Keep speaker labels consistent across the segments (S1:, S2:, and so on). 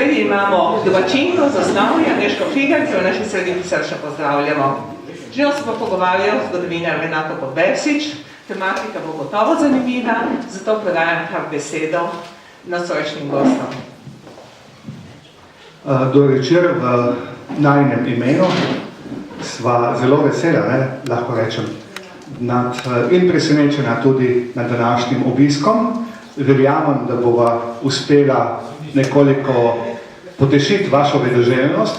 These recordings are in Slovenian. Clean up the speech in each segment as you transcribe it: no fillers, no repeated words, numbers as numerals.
S1: sredi imamo domačinko z osnovi, Anežko Figelj, ki v naši sredi srčno pozdravljamo. Želel se pa pogovarjal zgodovinar Renato Podbersič, tematika bo gotovo zanimiva, zato predajam kar besedo nocojšnjim gostom.
S2: Dober večer v najinem imenu. Sva zelo vesela, lahko rečem, in presenečena tudi nad današnjim obiskom. Verjamem, da bova uspela nekoliko potešiti vašo vedoželjnost.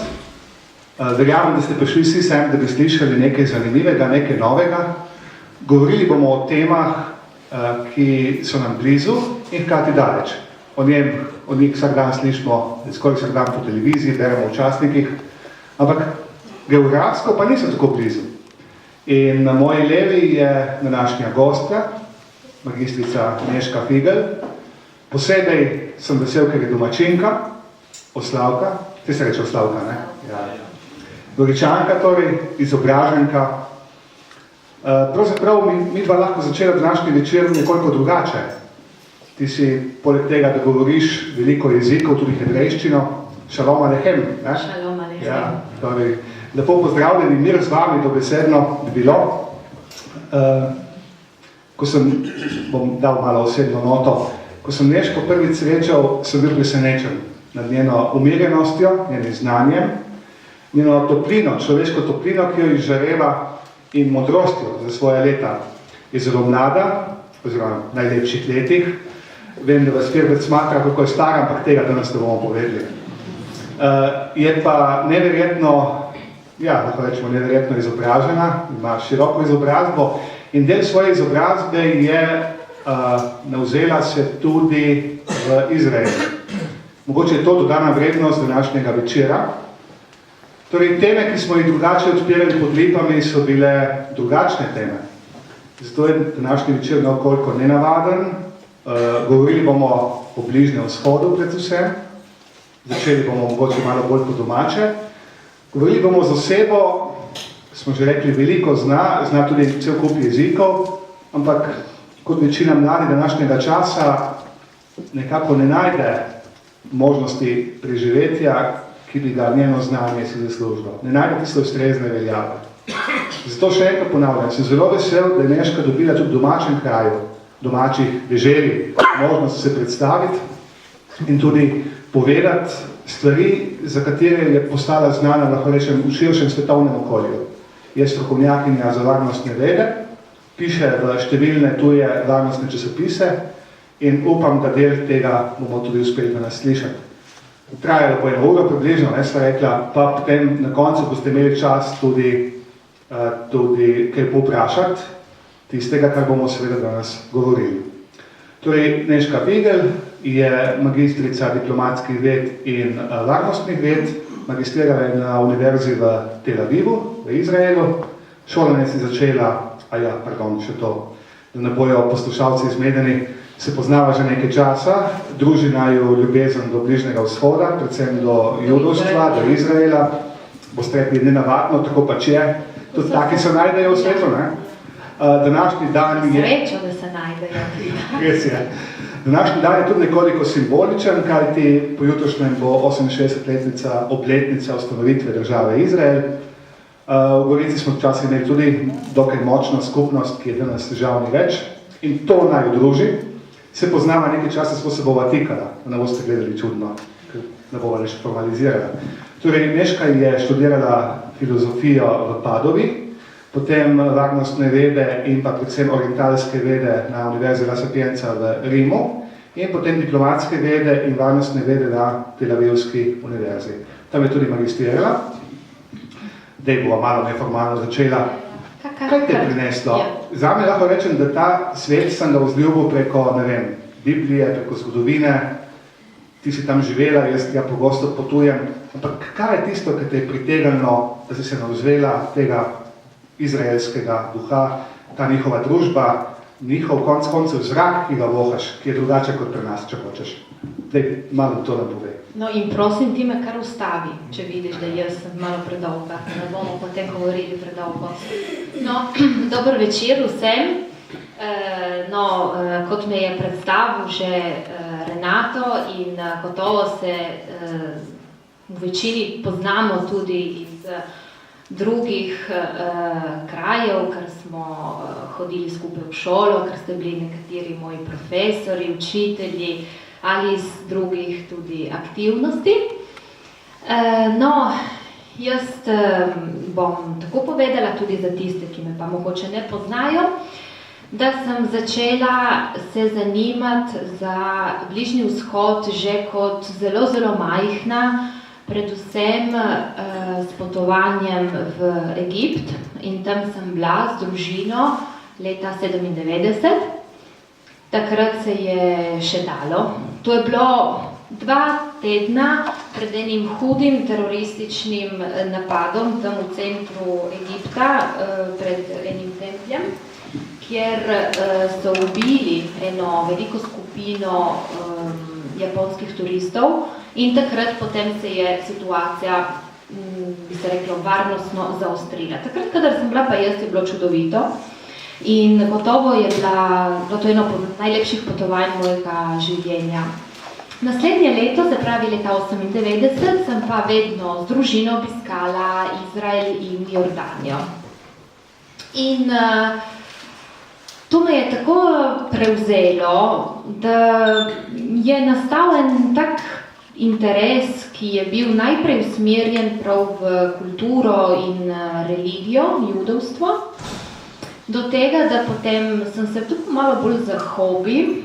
S2: Verjamem, da ste prišli vsi sem, da bi slišali nekaj zanimivega, nekaj novega. Govorili bomo o temah, ki so nam blizu in hkrati daleč. O njih vsak dan slišimo, skoraj vsak dan po televiziji, beremo v časnikih, ampak geografsko pa niso tako blizu. In na moji levi je današnja gostja, magistrica Anežka Figelj. Posebej sem vesel, ker je domačinka, Oslavka, te se reče Oslavka, ne? Ja. Goričanka, torej, izobraženka. Pravzaprav mi dva lahko začela današnji večer nekoliko drugače. Ti si, poleg tega, da govoriš veliko jezikov, tudi hebrejščino, šalom alehem, ne?
S3: Šalom alehem.
S2: Ja, torej, lepo pozdravljeni, mir z vami, dobesedno bi bilo. Ko sem, bom dal malo osebno noto, ko sem Anežko prvič srečal, sem bil presenečen nad njeno umirjenostjo, njenim znanjem, njeno toplino, človeško toplino, ki jo izžareva in modrostjo za svoje leta. Je zelo mlada, oziroma v najlepših letih. Vem, da vas Firbec smatra, kako je stara, ampak tega danes ne bomo povedali. Je pa neverjetno, lahko rečemo, neverjetno izobražena, ima široko izobrazbo in del svoje izobrazbe je navzela se tudi v Izraelu. Mogoče je to dodana vrednost današnjega večera. Torej, teme, ki smo jih drugače odpirali pod lipami, so bile drugačne teme. Zato je današnji večer nekoliko nenavaden. Govorili bomo o Bližnjem vzhodu predvsem. Začeli bomo mogoče malo bolj po domače. Govorili bomo z osebo, smo že rekli, veliko zna tudi cel kup jezikov, ampak kot večina mladi današnjega časa nekako ne najde možnosti preživetja, ki bi ga njeno znanje si zaslužilo. Ne najde tiste ustrezne veljave. Zato še enkrat ponavljam, sem zelo vesel, da je Anežka dobila tudi v domačem kraju, domačih deželi, možnost se predstaviti in tudi povedati stvari, za katere je postala znana, lahko rečem, v širšem svetovnem okolju. Je strokovnjakinja za varnostne vede, piše v številne tuje varnostne časopise in upam, da del tega bomo tudi uspeli danes slišati. Trajalo po 1 uro približno, sva rekla, pa potem na koncu boste imeli čas tudi kaj povprašati, tistega, kar bomo seveda danes govorili. Torej, Anežka Figelj je magistrica diplomatskih ved in varnostnih ved, magistrirala je na univerzi v Tel Avivu, v Izraelu. Šolanje si začela, še to, da ne bojo poslušalci zmedeni, se poznava že nekaj časa, druži naju ljubezen do Bližnjega vzhoda, predvsem do judovstva, do Izraela. Boste rekli, nenavadno, tako pač je. Tudi taki se najdejo v svetu, ne? Današnji dan je...
S3: Srečo, da se najdejo.
S2: Res je. Današnji dan je tudi nekoliko simboličen, kajti pojutrišnjem bo 68-letnica obletnica ustanovitve države Izrael. V Gorici smo včasih imeli tudi dokaj močno skupnost, ki je danes žal ni več, in to naj druži. Se poznava nekaj časa, smo se bova tikala, da ne boste gledali čudno, ker ne bova še formalizirala. Torej, Anežka je študirala filozofijo v Padovi, potem varnostne vede in pa predvsem orientalske vede na Univerzi La Sapienza v Rimu in potem diplomatske vede in varnostne vede na Tel Avivski univerzi. Tam je tudi magistrirala. Dej bova malo neformalno začela. Kaj te je prineslo? Zame lahko rečem, da ta svet sem ga vzljubil preko, Biblije, preko zgodovine. Ti si tam živela, jaz ja pogosto potujem. Ampak kaj je tisto, ki te je pritegnilo, da si se navzvela tega izraelskega duha, ta njihova družba, njihov koncev zrak, ki ga vohaš, ki je drugače kot pri nas, če hočeš. Dej, malo to nam pove.
S3: No in prosim ti me kar ustavi, če vidiš, da jaz sem malo predolga, ne bomo potem govorili predolgo. No, dober večer vsem. Kot me je predstavil že Renato in gotovo se v večini poznamo tudi iz drugih krajev, ker smo hodili skupaj v šolo, ker ste bili nekateri moji profesori, učitelji ali iz drugih tudi aktivnosti. No, jaz bom tako povedala tudi za tiste, ki me pa mogoče ne poznajo, da sem začela se zanimati za Bližnji vzhod že kot zelo, zelo majhna, predvsem s potovanjem v Egipt in tam sem bila z družino leta 97. Takrat se je še dalo. To je bilo 2 tedna pred enim hudim terorističnim napadom tam v centru Egipta, pred enim templjem, kjer so ubili eno veliko skupino japonskih turistov in takrat potem se je situacija, bi se reklo, varnostno zaostrila. Takrat, kadar sem bila pa jaz, je bilo čudovito in gotovo je bilo to eno od najlepših potovanj mojega življenja. Naslednje leto, se pravi leta 98, sem pa vedno z družino obiskala Izrael in Jordanijo. In to me je tako prevzelo, da je nastal en tak interes, ki je bil najprej usmerjen prav v kulturo in religijo, judovstvo, do tega, da potem sem se tudi malo bolj za hobi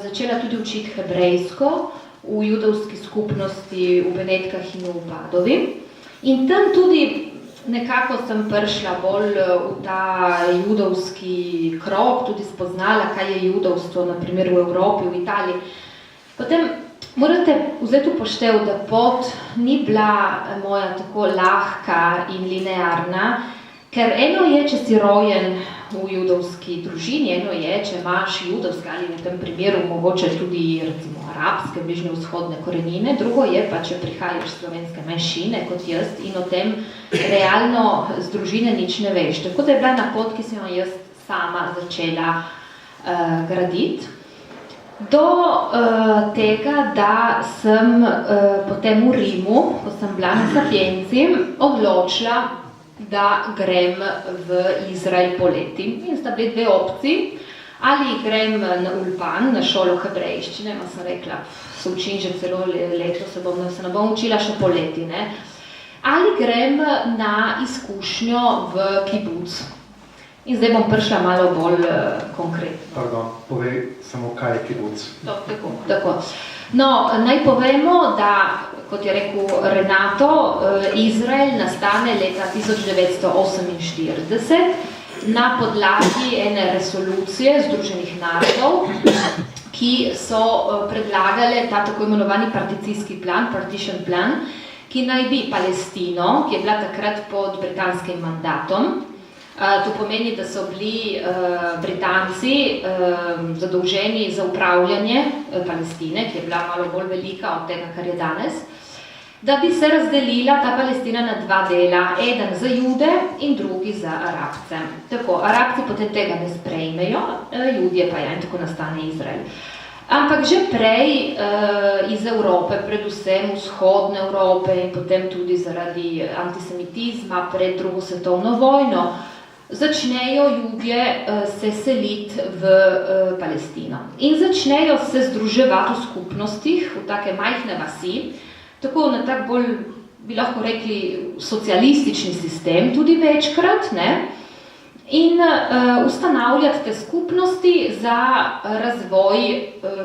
S3: začela tudi učiti hebrejsko v judovski skupnosti v Benetkah in v Padovi. In tam tudi nekako sem prišla bolj v ta judovski krog, tudi spoznala, kaj je judovstvo, na primer v Evropi, v Italiji. Potem morate vzeti upoštev, da pot ni bila moja tako lahka in linearna, ker eno je, če si rojen v judovski družini, eno je, če imaš judovske ali v tem primeru mogoče tudi recimo arabske, bližnjevzhodne korenine, drugo je pa, če prihajaš iz slovenske manjšine kot jaz in o tem realno z družine nič ne veš. Tako da je bila na pot, ki sem jo jaz sama začela graditi. Do tega, da sem potem v Rimu, ko sem bila na Sapienci, odločila, da grem v Izrael poleti. In sta bili 2 opciji, ali grem na Ulpan, na šolo hebrejščine, ma sem rekla, se učim že celo leto, se ne bom učila še poleti, ne? Ali grem na izkušnjo v kibuc. In zdaj bom prišla malo bolj konkretno.
S2: Pardon, povej samo, kaj je kibuc.
S3: Tako. No, naj povemo, da, kot je rekel Renato, Izrael nastane leta 1948 na podlagi ene resolucije Združenih narodov, ki so predlagale ta tako imenovani particijski plan, partition plan, ki naj bi Palestino, ki je bila takrat pod britanskim mandatom. To pomeni, da so bili Britanci zadolženi za upravljanje Palestine, ki je bila malo bolj velika od tega, kar je danes, da bi se razdelila ta Palestina na 2 dela, eden za Jude in drugi za Arabce. Tako, Arabci potem tega ne sprejmejo, Judje pa ja, in tako nastane Izrael. Ampak že prej iz Evrope, predvsem vzhodne Evrope in potem tudi zaradi antisemitizma pred drugo svetovno vojno, začnejo Judje se seliti v Palestino. In začnejo se združevati v skupnostih, v take majhne vasi, tako na tak bolj, bi lahko rekli, socialistični sistem, tudi večkrat, ne? In ustanavljati te skupnosti za razvoj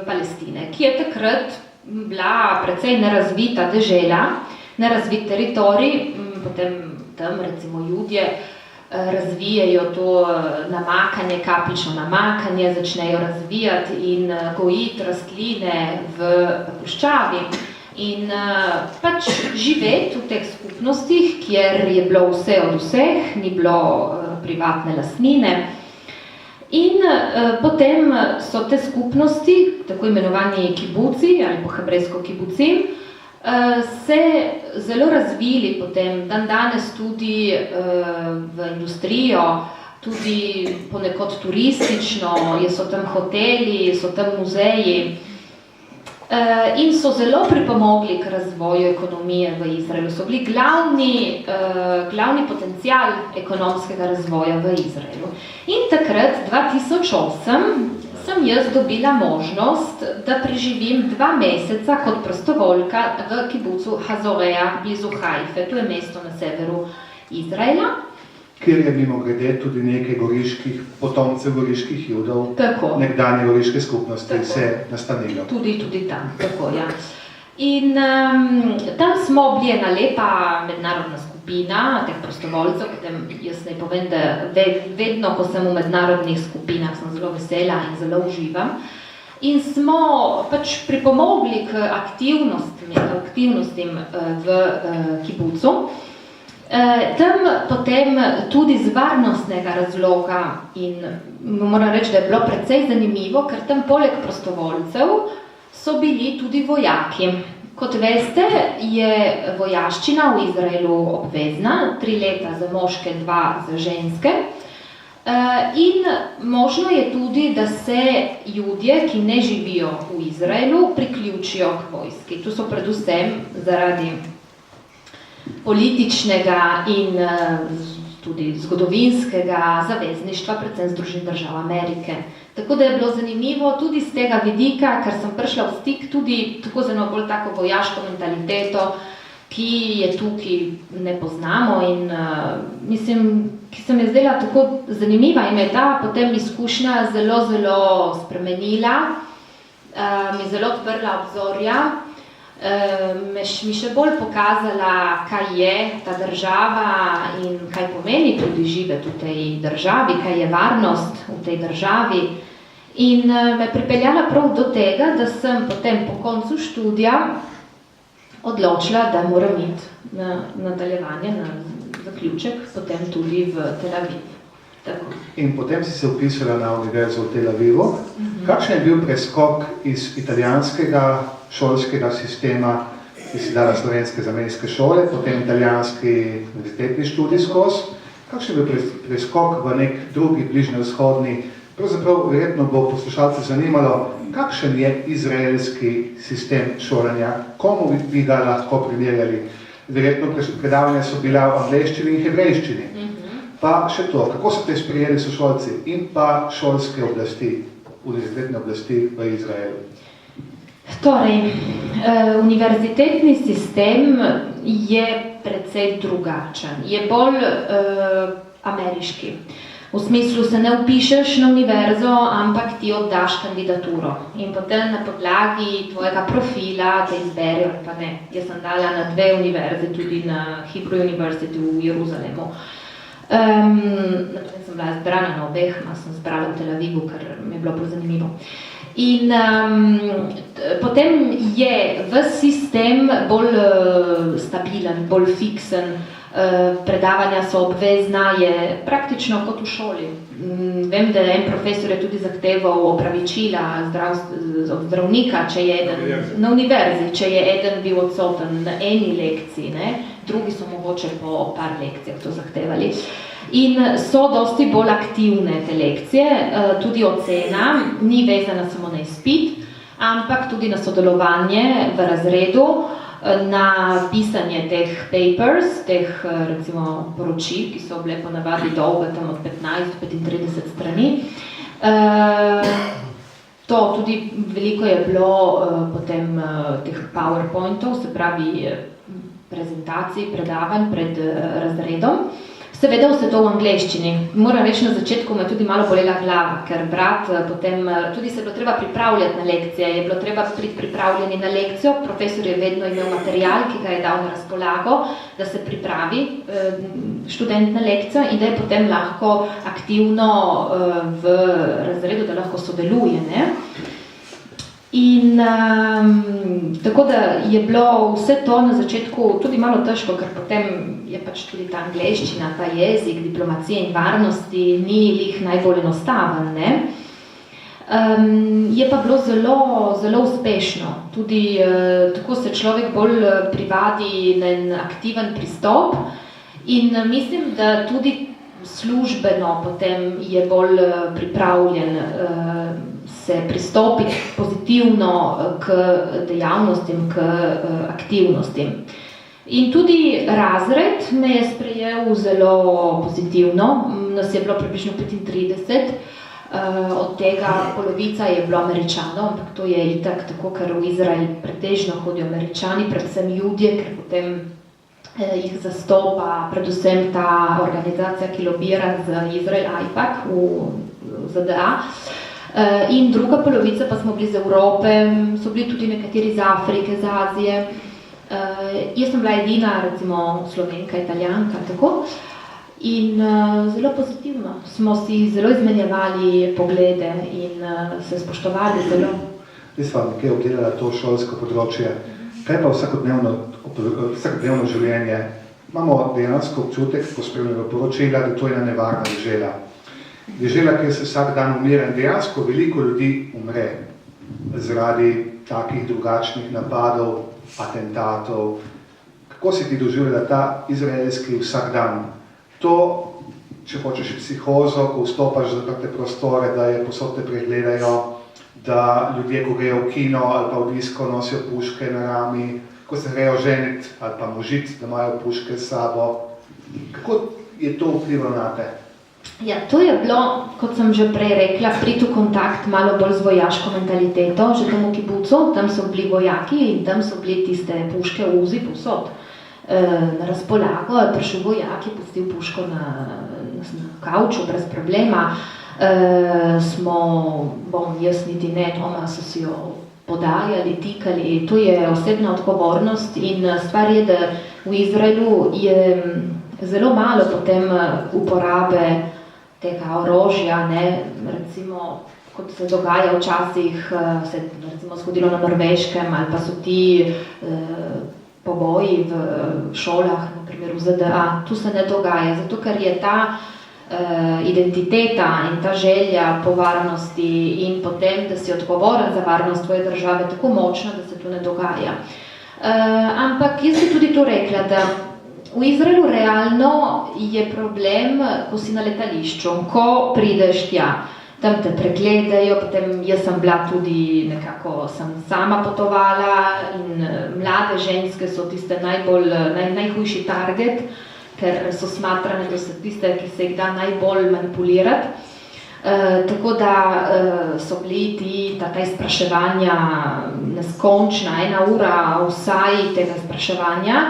S3: Palestine, ki je takrat bila precej nerazvita dežela, nerazvit teritorij, potem tam recimo Judje razvijajo to namakanje, kapljično namakanje, začnejo razvijati in gojiti rastline v puščavi in pač živeti v teh skupnostih, kjer je bilo vse od vseh, ni bilo privatne lastnine. In potem so te skupnosti, tako imenovani kibuci ali po hebrejsko kibucim, se zelo razvili potem dan danes tudi v industrijo, tudi ponekod turistično, so tam hoteli, so tam muzeji. in so zelo pripomogli k razvoju ekonomije v Izraelu. So bili glavni potencial ekonomskega razvoja v Izraelu. In takrat, 2008, sem jaz dobila možnost, da preživim 2 meseca kot prostovoljka v kibucu Hazoreja blizu Haife, to je mesto na severu Izraela.
S2: Kjer je mimogrede tudi nekaj potomcev goriških judov,
S3: tako.
S2: Nekdanje goriške skupnosti
S3: Tako.
S2: se nastanilo.
S3: Tudi tam, tako, ja. In tam smo bili ena lepa mednarodna skupina teh prostovoljcev, potem jaz ne povem, da vedno, ko sem v mednarodnih skupinah, sem zelo vesela in zelo uživam. In smo pač pripomogli k aktivnostim v kibucu. Tam potem tudi z varnostnega razloga in moram reči, da je bilo precej zanimivo, ker tam poleg prostovoljcev so bili tudi vojaki. Kot veste, je vojaščina v Izraelu obvezna, 3 leta za moške, 2 za ženske. In možno je tudi, da se ljudje, ki ne živijo v Izraelu, priključijo k vojski. Tu so predvsem zaradi političnega in tudi zgodovinskega zavezništva, predvsem Združenih držav Amerike. Tako da je bilo zanimivo tudi z tega vidika, ker sem prišla v stik tudi tako z eno bolj tako vojaško mentaliteto, ki je tukaj ne poznamo in mislim, ki se mi je zdela tako zanimiva in me je ta potem izkušnja zelo spremenila, mi zelo odprla obzorja, mi še bolj pokazala, kaj je ta država in kaj pomeni tudi živeti v tej državi, kaj je varnost v tej državi. In me pripeljala prav do tega, da sem potem po koncu študija odločila, da moram iti na nadaljevanje, na zaključek, potem tudi v Tel Aviv. Tako. In
S2: potem si se vpisala na univerzo v Tel Avivu. Kakšen je bil preskok iz italijanskega šolskega sistema, ki si dala slovenske zamejske šole, potem italijanski univerzitetni študij skozi? Kakšen je bil preskok v nek drugi bližnjevzhodni? Pravzaprav verjetno bo poslušalce zanimalo, kakšen je izraelski sistem šolanja, komu bi ga lahko primerjali. Verjetno predavanja so bila v angleščini in hebrejščini. Pa še to, kako so te sprejeli sošolci in pa šolske oblasti, univerzitetne oblasti v Izraelu?
S3: Torej, univerzitetni sistem je precej drugačen, je bolj ameriški. V smislu se ne vpišeš na univerzo, ampak ti oddaš kandidaturo in potem na podlagi tvojega profila te izberejo, pa ne. Jaz sem dala na 2 univerze, tudi na Hebrew University v Jeruzalemu. Sem bila zbrana na obeh, sem zbrala v Tel Avivu, ker mi je bilo bolj zanimivo. In potem je v sistem bolj stabilen, bolj fiksen, predavanja so obvezna, je praktično kot v šoli. Vem, da en profesor je tudi zahteval opravičila od zdravnika, če je na univerzi, če je eden bil odsoten na eni lekciji, ne? Drugi so mogoče po par lekcijah to zahtevali. In so dosti bolj aktivne te lekcije, tudi ocena ni vezana samo na izpit, ampak tudi na sodelovanje v razredu, na pisanje teh papers, teh recimo poročil, ki so bile ponavadi dolge, tam od 15 do 35 strani. To tudi veliko je bilo potem teh PowerPointov, se pravi prezentacij, predavanj pred razredom. Seveda vse to v angleščini. Moram reči, na začetku me tudi malo bolela glava, ker brat potem, tudi se je bilo treba pripravljati na lekcije, je bilo treba biti pripravljeni na lekcijo, profesor je vedno imel material, ki ga je dal na razpolago, da se pripravi študent na lekcijo in da je potem lahko aktivno v razredu, da lahko sodeluje, ne? In tako da je bilo vse to na začetku tudi malo težko, ker potem je pač tudi ta angleščina, ta jezik, diplomacije in varnosti ni lih najbolj enostaven, ne? Je pa bilo zelo uspešno. Tudi tako se človek bolj privadi na en aktiven pristop in mislim, da tudi službeno potem je bolj pripravljen se pristopi pozitivno k dejavnostim, k aktivnostim. In tudi razred me je sprejel zelo pozitivno, nas je bilo približno 35, od tega polovica je bilo Američanov, ampak to je itak tako, ker v Izrael pretežno hodijo Američani, predvsem Judje, ker potem jih zastopa predvsem ta organizacija, ki lobira z Izrael AIPAC v ZDA. In druga polovica pa smo bili z Evrope, so bili tudi nekateri iz Afrike, z Azije. Jaz sem bila edina, recimo Slovenka, Italijanka, tako. In zelo pozitivno. Smo si zelo izmenjevali poglede in se spoštovali zelo.
S2: Jaz sva nekaj obdelala to šolsko področje. Kaj pa vsakodnevno življenje? Imamo dejansko občutek, ko spremljamo poročila, da to je ena nevarna dežela. Dežela, kjer se vsak dan umira in dejansko veliko ljudi umre zaradi takih drugačnih napadov, atentatov. Kako si ti doživljala ta izraelski vsak dan? To, če hočeš psihozo, ko vstopaš v zaprte prostore, da je posod te pregledajo, da ljudje, ko grejo v kino ali pa v disko, nosijo puške na rami, ko se grejo ženit ali pa možit, da imajo puške s sabo. Kako je to vplivalo na te?
S3: Ja, to je bilo, kot sem že prej rekla, priti v kontakt malo bolj z vojaško mentaliteto, že tam v kibucu, tam so bili vojaki in tam so bili tiste puške v uzi posod. Na razpolago je prišel vojak, je pustil puško na kavču brez problema. Jaz niti ne, doma so si jo podajali, tikali, to je osebna odgovornost in stvar je, da v Izraelu je zelo malo potem uporabe tega orožja, ne, recimo, kot se dogaja včasih, se recimo zgodilo na Norveškem ali pa so ti poboji v šolah, na primer v ZDA, tu se ne dogaja, zato ker je ta identiteta in ta želja po varnosti in potem, da si odgovoren za varnost tvoje države, tako močna, da se to ne dogaja. Ampak jaz bi tudi to rekla, da v Izraelu realno je problem, ko si na letališču, ko prideš tja, tam te pregledajo, potem jaz sem bila tudi nekako, sem sama potovala in mlade ženske so tiste najhujši target, ker so smatrane, da so tiste, ki se jih da najbolj manipulirati. Tako da so bili ta izpraševanja neskončna, 1 ura vsaj tega izpraševanja.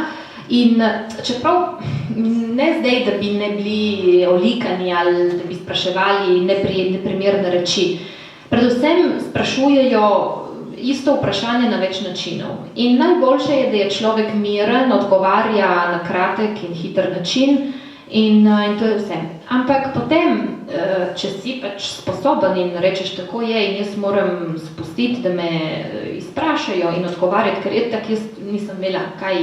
S3: In čeprav ne zdaj, da bi ne bili olikani ali da bi spraševali neprimerne reči, predvsem sprašujejo isto vprašanje na več načinov. In najboljše je, da je človek miren, odgovarja na kratek in hiter način in to je vse. Ampak potem, če si pač sposoben in rečeš, tako je in jaz moram spustiti, da me izprašajo in odgovarjati, ker jaz nisem imela kaj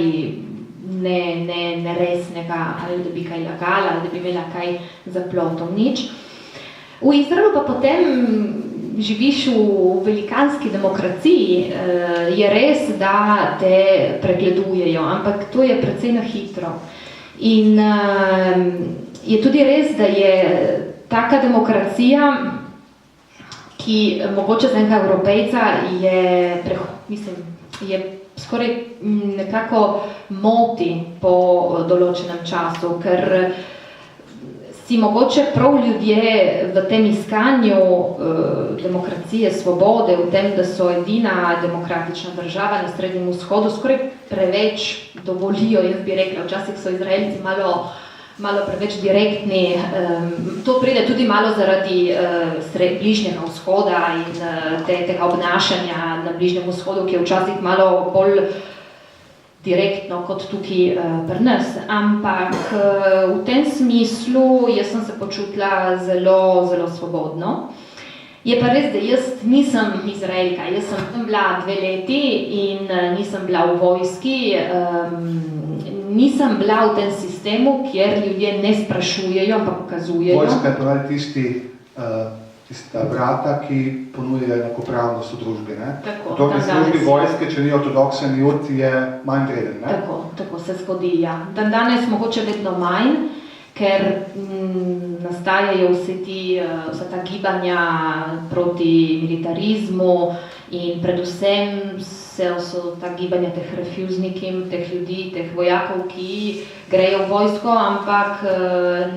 S3: neresnega, ali da bi kaj lagala, ali da bi imela kaj zaplotov, nič. V Izraelu pa potem živiš v velikanski demokraciji, je res, da te pregledujejo, ampak to je precej na hitro. In je tudi res, da je taka demokracija, ki mogoče za enega Evropejca je skoraj nekako moti po določenem času, ker si mogoče prav ljudje v tem iskanju demokracije, svobode, v tem, da so edina demokratična država na Srednjem vzhodu, skoraj preveč dovolijo, jaz bi rekla, včasih so Izraelci malo preveč direktni, to pride tudi malo zaradi Bližnjega vzhoda in tega obnašanja na Bližnjem vzhodu, ki je včasih malo bolj direktno kot tukaj pri nas, ampak v tem smislu jaz sem se počutila zelo, zelo svobodno. Je pa res, da jaz nisem Izraelka, jaz sem tam bila 2 leti in nisem bila v vojski, nisem bila v tem sistemu, kjer ljudje ne sprašujejo, ampak pokazujejo.
S2: Vojska je pravi tista vrata, ki ponujajo enakopravnost v družbi, ne?
S3: Tako,
S2: to v službi vojske, če ni ortodoksen jud, je manj vreden, ne?
S3: Tako se zgodi, ja. Dan danes mogoče vedno manj, ker nastajajo vsa ta gibanja proti militarizmu in predvsem so ta gibanja teh refuznikim, teh ljudi, teh vojakov, ki grejo v vojsko, ampak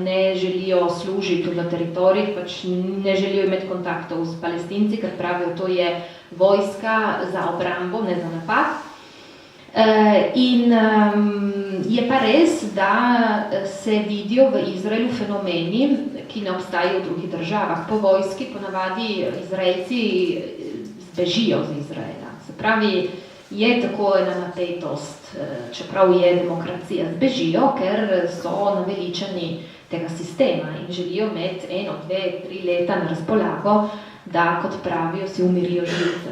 S3: ne želijo služiti na teritorijih, pač ne želijo imeti kontaktov s Palestinci, ker pravijo, to je vojska za obrambo, ne za napad. In je pa res, da se vidijo v Izraelu fenomeni, ki ne obstajajo v drugih državah. Po vojski ponavadi Izraelci zbežijo z Izraela. Se pravi, je tako ena napetost, čeprav je demokracija, zbežijo, ker so naveličani tega sistema in želijo imeti 1, 2, 3 leta na razpolago, da, kot pravijo, si umirijo živce.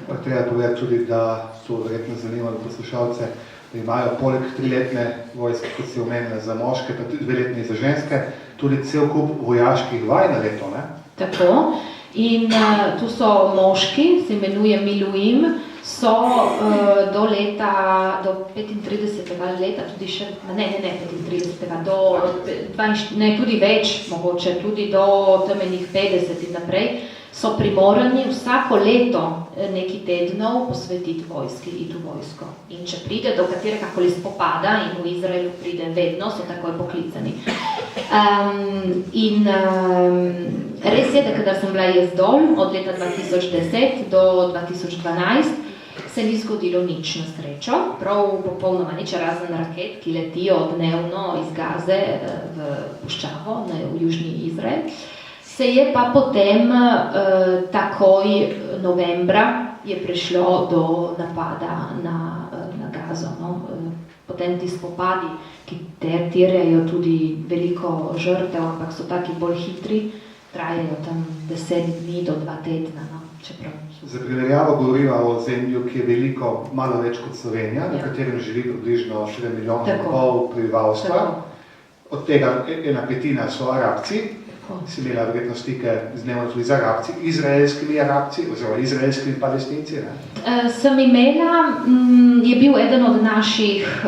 S2: Pa treba povedati tudi, da to verjetno zanimalo poslušalce, da imajo poleg 3-letne vojske, kot si omenila, za moške, pa tudi 2-letne za ženske, tudi cel kup vojaških vaj na leto, ne?
S3: Tako. In tu so moški, se imenuje Miluim, so do 35. leta, tudi še, ne 35. Tudi več, mogoče, tudi do temeljnih 50 in naprej, so primorani vsako leto neki tednov posvetiti vojski, iti v vojsko. In če pride do katerekoli spopada, in v Izraelu pride vedno, so takoj poklicani. Res je, da kadar sem bila jaz dol, od leta 2010 do 2012, se ni zgodilo nič na srečo, prav popolnoma nič, razen raket, ki letijo dnevno iz Gaze v puščavo, v južni Izrael. Se je pa potem takoj novembra je prišlo do napada na Gazo. No? Potem ti spopadi, ki terjajo tudi veliko žrtev, ampak so taki bolj hitri, trajajo tam 10 dni do 2 tedna. No?
S2: Za primerjavo govoriva o ozemlju, ki je veliko, malo več kot Slovenija, na katerem živi približno 4,5 milijona prebivalstva. Od tega 1/5 so Arabci. Si imela verjetno stike z dnevno tudi z Arabci, izraelskimi Arabci, oziroma izraelskimi Palestinci, ne?
S3: Sem imela, je bil eden od naših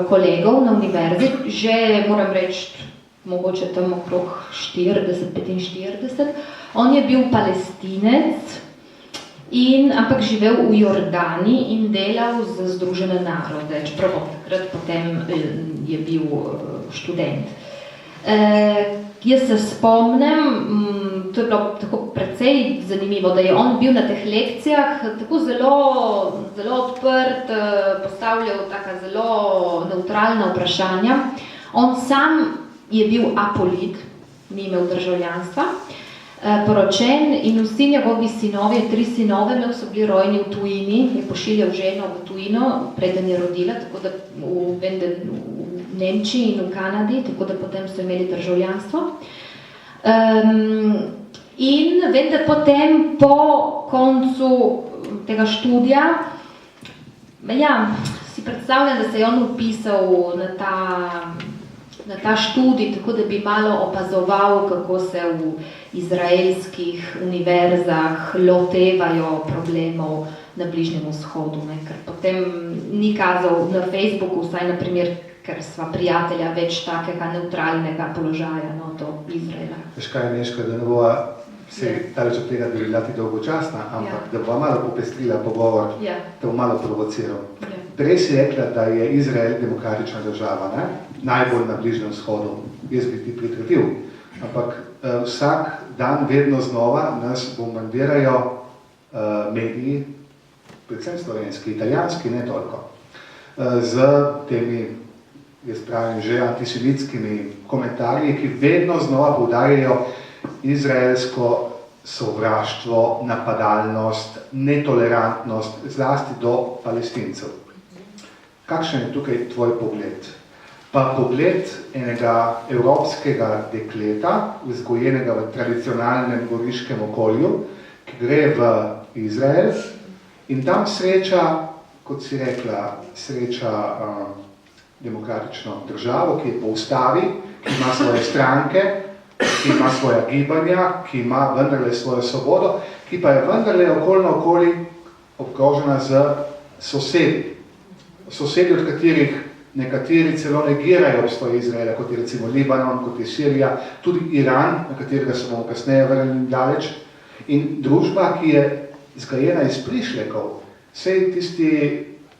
S3: kolegov na univerzi, že moram reči, mogoče tam okrog 40-45, on je bil Palestinec, ampak živel v Jordani in delal za Združene narode, čeprav takrat potem je bil študent. Jaz se spomnim, to je bilo tako precej zanimivo, da je on bil na teh lekcijah tako zelo odprt, postavljal taka zelo neutralna vprašanja. On sam je bil apolit, ni imel državljanstva, poročen in vsi njegovi sinovi, 3 sinove, so bili rojeni v tujini, je pošiljal ženo v tujino, preden je rodila, tako da v Nemčiji in v Kanadi, tako da potem so imeli državljanstvo. In vem, da potem po koncu tega študija, si predstavljam, da se je on upisal na ta študij, tako da bi malo opazoval, kako se v izraelskih univerzah lotevajo problemov na Bližnjem vzhodu, ne? Ker potem ni kazal na Facebooku, vsaj na primer, ker sva prijatelja več takega neutralnega položaja, no, do Izraela.
S2: Veš kaj, Neško, da ne bova se daleč od tega, da bi bila ti dolgočasna, ampak da bova malo popestrila pogovor, da bo malo provociral. Prej si rekla, da je Izrael demokratična država, ne? Najbolj na Bližnjem vzhodu. Jaz bi ti pritrdil. Ampak vsak dan vedno znova nas bombardirajo mediji, predvsem slovenski, italijanski, ne toliko, z temi, jaz pravim, že antisemitskimi komentarji, ki vedno znova poudarjajo izraelsko sovraštvo, napadalnost, netolerantnost, zlasti do Palestincev. Kakšen je tukaj tvoj pogled? Pa pogled enega evropskega dekleta, vzgojenega v tradicionalnem goriškem okolju, ki gre v Izrael in tam sreča, kot si rekla, demokratično državo, ki je po ustavi, ki ima svoje stranke, ki ima svoja gibanja, ki ima vendarle svojo svobodo, ki pa je vendarle okolje obkrožena z sosedi, od katerih nekateri celo negirajo obstoj Izraela, kot je recimo Libanon, kot je Sirija, tudi Iran, na katerega se bomo kasneje vrnili daleč. In družba, ki je zgrajena iz prišlekov, vsej tisti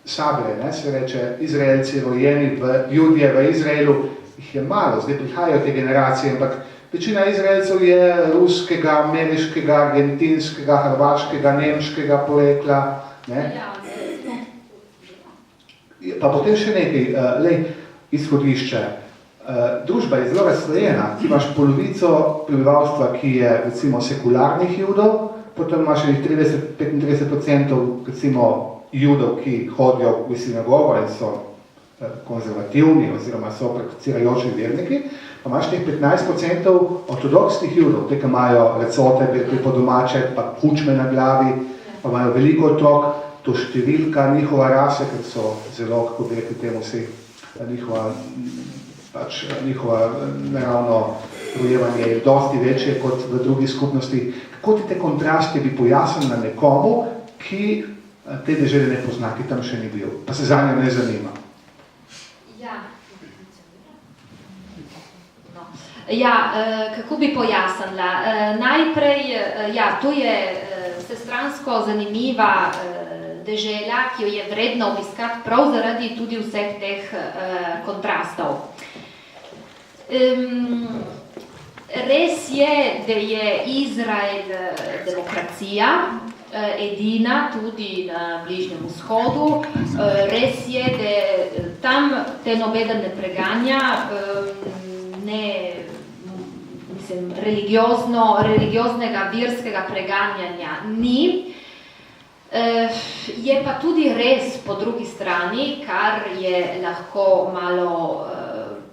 S2: sabre, se reče, Izraelci rojeni Judje v Izraelu, jih je malo, zdaj prihajajo te generacije, ampak večina Izraelcev je ruskega, ameriškega, argentinskega, hrvaškega, nemškega porekla. Ne? Pa potem še nekaj, izhodišče. Družba je zelo razslojena, ti imaš polovico prebivalstva, ki je recimo sekularnih judov, potem imaš 30-35% recimo judov, ki hodijo v sinagogo in so konzervativni oziroma so prakticirajoči verniki, pa imaš teh 15% ortodoksnih judov, te, ki imajo recote, po domače, pa hučme na glavi, pa imajo veliko otrok, to številka njihova rase, ker so zelo, kako bi rekli temu vsi, njihova naravno rojevanje je dosti večje kot v drugih skupnosti. Kako ti te kontraste bi pojasnili na nekomu, ki te dežele ne pozna, ki tam še ni bil, pa se za njo ne zanima?
S3: Kako bi pojasnila? Najprej, to je vsestransko zanimiva dežela, ki jo je vredno obiskati prav zaradi tudi vseh teh kontrastov. Res je, da je Izrael demokracija, edina tudi na Bližnjem vzhodu. Res je, da tam te nobeden ne preganja, religioznega, verskega preganjanja ni. Je pa tudi res po drugi strani, kar je lahko malo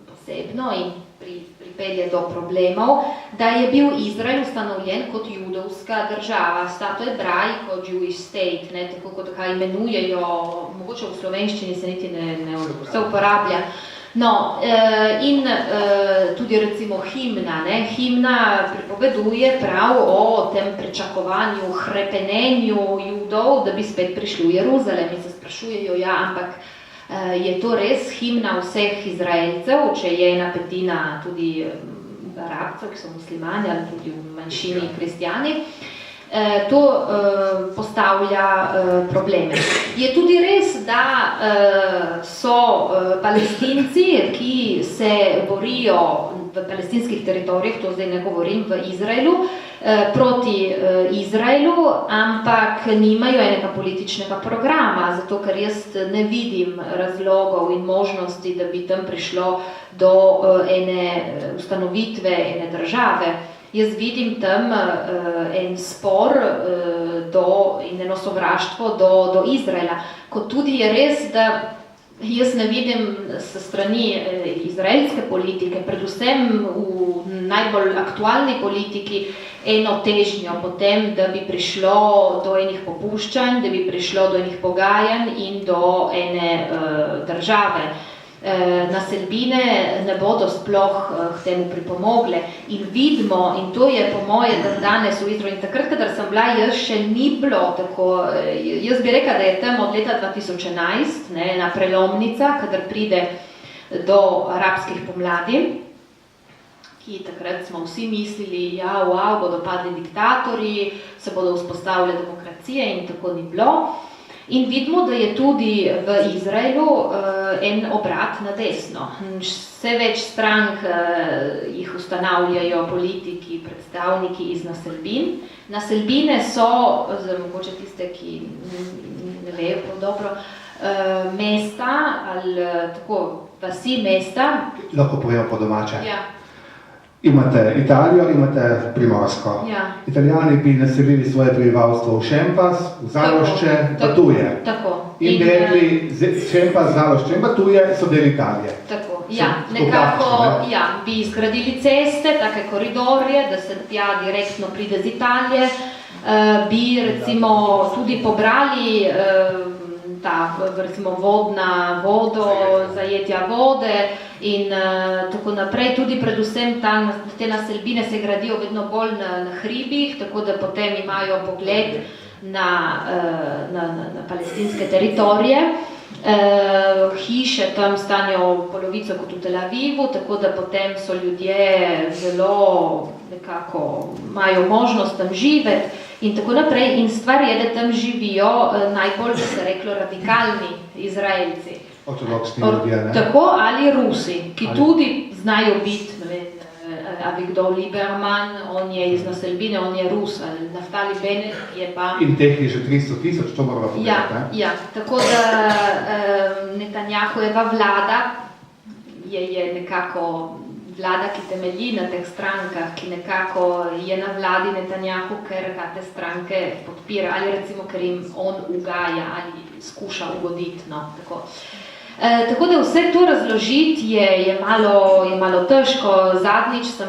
S3: posebno in pripelje do problemov, da je bil Izrael ustanovljen kot judovska država, stato hebraico, Jewish state, tako kot ga imenujejo, mogoče v slovenščini se niti ne uporablja. No, in tudi recimo himna, himna pripoveduje prav o tem pričakovanju, hrepenenju judov, da bi spet prišli v Jeruzalem in se sprašujejo, ampak je to res himna vseh Izraelcev, če je ena petina tudi Arabcev, ki so muslimani ali tudi v manjšini kristjani. To postavlja probleme. Je tudi res, da so Palestinci, ki se borijo v palestinskih teritorijih, to zdaj ne govorim, v Izraelu, proti Izraelu, ampak nimajo enega političnega programa, zato ker jaz ne vidim razlogov in možnosti, da bi tam prišlo do ene ustanovitve, ene države. Jaz vidim tam en spor in eno sovraštvo do Izraela. Kot tudi je res, da jaz ne vidim s strani izraelske politike, predvsem v najbolj aktualni politiki, eno težnjo potem, da bi prišlo do enih popuščanj, da bi prišlo do enih pogajanj in do ene države. Naselbine ne bodo sploh k temu pripomogle in vidimo, in to je po moje danes v Izraelu, in takrat, kadar sem bila, jaz še ni bilo tako, jaz bi rekla, da je tam od leta 2011, ena prelomnica, kadar pride do arabskih pomladi, ki takrat smo vsi mislili, bodo padli diktatorji, se bodo vzpostavile demokracije in tako ni bilo. In vidimo, da je tudi v Izraelu en obrat na desno. Vse več strank jih ustanavljajo politiki, predstavniki iz naselbin. Naselbine so, mogoče tiste, ki ne vejo prav dobro, mesta ali tako vasi mesta.
S2: Lahko povemo po domače. Imate Italijo, imate Primorsko. Italijani bi naselili svoje prebivalstvo v Šempas, v Zalošče, pa Tuje. In bi rekli, Šempas, Zalošče in pa Tuje so del Italije.
S3: Tako, nekako bi izgradili ceste, take koridorje, da se tja direktno pride z Italije, bi recimo tudi pobrali recimo vodo, zajetja vode in tako naprej. Tudi predvsem te naselbine se gradijo vedno bolj na hribih, tako da potem imajo pogled na palestinske teritorije. Hiše tam stanijo polovico kot v Tel Avivu, tako da potem so ljudje zelo nekako imajo možnost tam živeti in tako naprej. In stvar je, da tam živijo najbolj, bi se reklo, radikalni Izraelci.
S2: Ortodoksni ljudje, ne?
S3: Tako ali Rusi, ki tudi znajo biti, ne vem, Avigdor Lieberman, on je iz naselbine, on je Rus, ali Naftali Bennett je pa...
S2: In teh je že 300,000, to moramo povedati, ne?
S3: Ja, tako da Netanjahujeva vlada je nekako vlada, ki temelji na teh strankah, ki nekako je na vladi Netanjahu, ker ga te stranke podpira, ali recimo, ker jim on ugaja ali skuša ugoditi, no, tako. Tako da vse to razložiti je malo težko. Zadnjič sem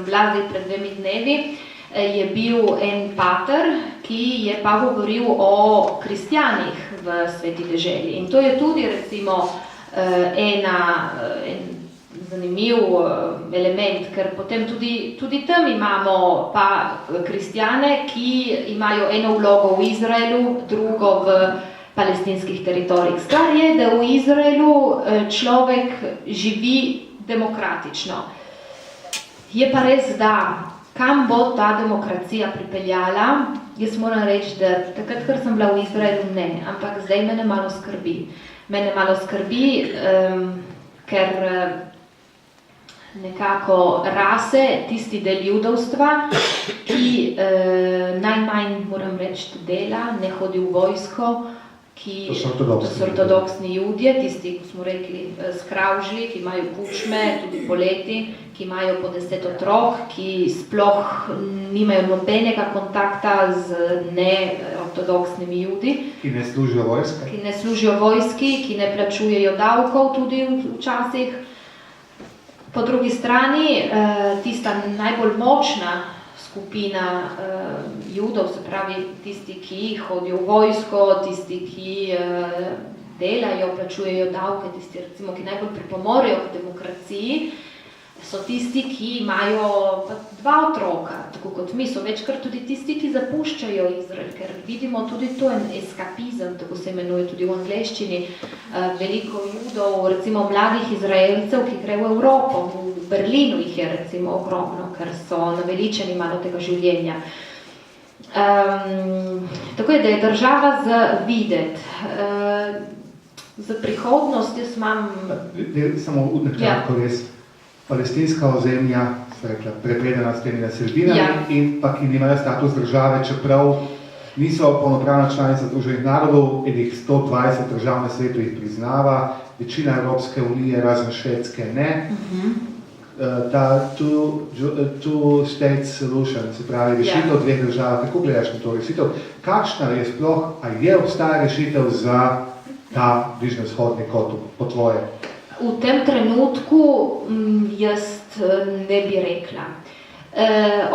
S3: bila zdaj pred 2 dnevi, je bil en pater, ki je pa govoril o kristjanih v Sveti deželi. In to je tudi recimo en zanimiv element, ker potem tudi tam imamo pa kristjane, ki imajo eno vlogo v Izraelu, drugo v palestinskih teritorijih. Stvar je, da v Izraelu človek živi demokratično. Je pa res, da kam bo ta demokracija pripeljala, jaz moram reči, da takrat, ker sem bila v Izraelu, ne, ampak zdaj mene malo skrbi. Mene malo skrbi, ker nekako rase, tisti del judovstva, ki najmanj, moram reči, dela, ne hodi v vojsko, to so ortodoksni judje, tisti, ko smo rekli, skravžli, ki imajo pučme, tudi poleti, ki imajo po 10 otrok, ki sploh nimajo nobenega kontakta z neortodoksnimi judi.
S2: Ki ne služijo vojske.
S3: Ki ne služijo vojski, ki ne plačujejo davkov tudi včasih. Po drugi strani, tista najbolj močna skupina judov, se pravi tisti, ki hodijo v vojsko, tisti, ki delajo, plačujejo davke, tisti, recimo, ki najbolj pripomorejo k demokraciji, so tisti, ki imajo 2 otroka, tako kot mi, so večkrat tudi tisti, ki zapuščajo Izrael, ker vidimo tudi to en eskapizem, tako se imenuje tudi v angleščini, veliko judov, recimo mladih Izraelcev, ki gre v Evropo, v Berlinu jih je recimo ogromno, ker so naveličeni malo tega življenja. Tako je, da je država za videti. Za prihodnost jaz imam...
S2: Samo nekako res. Palestinska ozemlja, so rekla, prepredena s temi naselbinami in pa ki nimajo status države, čeprav niso polnopravna članica Združenih narodov, enih 120 držav na svetu jih priznava, večina Evropske unije, razen Švedske, ne. Ta two-state solution, se pravi rešitev 2 držav, kako gledaš na to rešitev? Kakšna je sploh, a je obstaja rešitev za ta bližnjevzhodni kot po tvoje?
S3: V tem trenutku jaz ne bi rekla.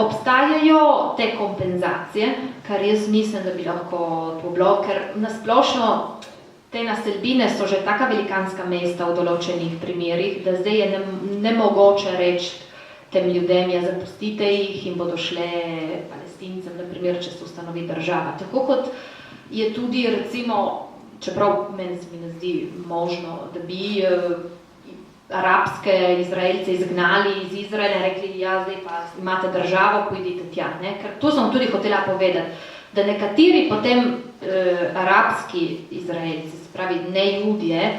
S3: Obstajajo te kompenzacije, kar jaz mislim, da bi lahko to bilo, ker nasplošno te naselbine so že taka velikanska mesta v določenih primerih, da zdaj je nemogoče reči tem ljudem, ja zapustite jih in bodo šle Palestincem, na primer, če se ustanovi država. Tako kot je tudi recimo, čeprav meni se mi ne zdi možno, da bi arabske Izraelce izgnali iz Izraela in rekli, ja, zdaj pa imate državo, pojdite tja. Ne? Ker to sem tudi hotela povedati, da nekateri potem arabski Izraelci, se pravi ne judje,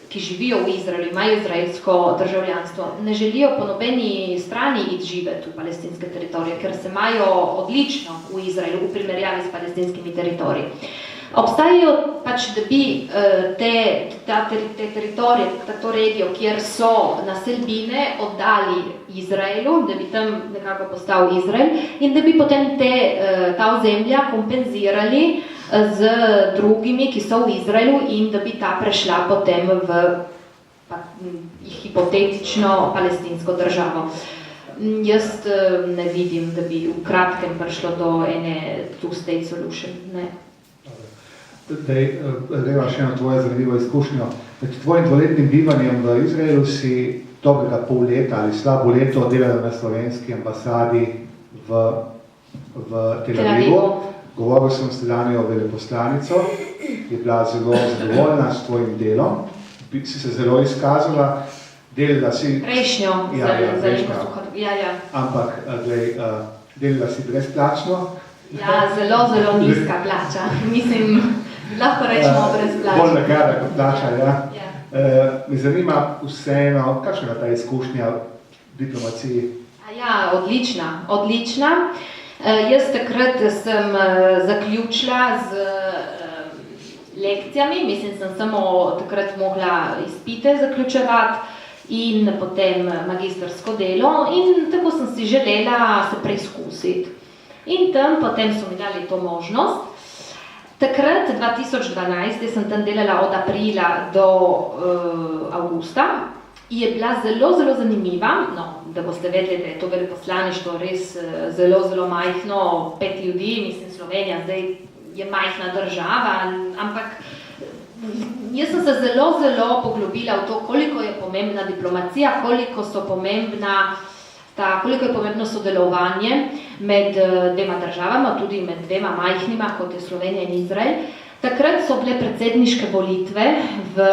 S3: ki živijo v Izraelu, imajo izraelsko državljanstvo, ne želijo po nobeni strani iti živeti v palestinske teritorije, ker se imajo odlično v Izraelu v primerjavi s palestinskimi teritoriji. Obstajajo pač, da bi te teritorije, to regijo, kjer so naselbine, oddali Izraelu, da bi tam nekako postal Izrael in da bi potem ta ozemlja kompenzirali z drugimi, ki so v Izraelu in da bi ta prešla potem v hipotetično palestinsko državo. Jaz ne vidim, da bi v kratkem prišlo do ene two-state solution, ne.
S2: Greva še na tvoje zanimivo izkušnjo. Med tvojim 2-letnim bivanjem v Izraelu si dobrega pol leta ali slabo leto delala na slovenski ambasadi v Tel Avivu. Govoril sem s tedanjo veleposlanico, je bila zelo zadovoljna s tvojim delom, si se zelo izkazala, delala si...
S3: Prejšnjo,
S2: Ampak, glej, delala si brezplačno.
S3: Ja, zelo nizka plača. Mislim, lahko rečemo brezplačno.
S2: Bolj nagrada kot plača, ja. Me zanima vseeno, kakšna je ta izkušnja v diplomaciji?
S3: Ja, odlična. Jaz takrat sem zaključila z lekcijami, mislim, sem samo takrat mogla izpite zaključevati in potem magistrsko delo in tako sem si želela se preizkusiti. In tam potem so mi dali to možnost. Takrat, 2012, sem tam delala od aprila do avgusta, je bila zelo zanimiva, no, da boste vedeli, da je to veleposlaništvo res zelo majhno, 5 ljudi, mislim, Slovenija zdaj je majhna država, ampak jaz sem se zelo poglobila v to, koliko je pomembna diplomacija, koliko je pomembno sodelovanje med dvema državama, tudi med dvema majhnima, kot je Slovenija in Izrael. Takrat so bile predsedniške volitve v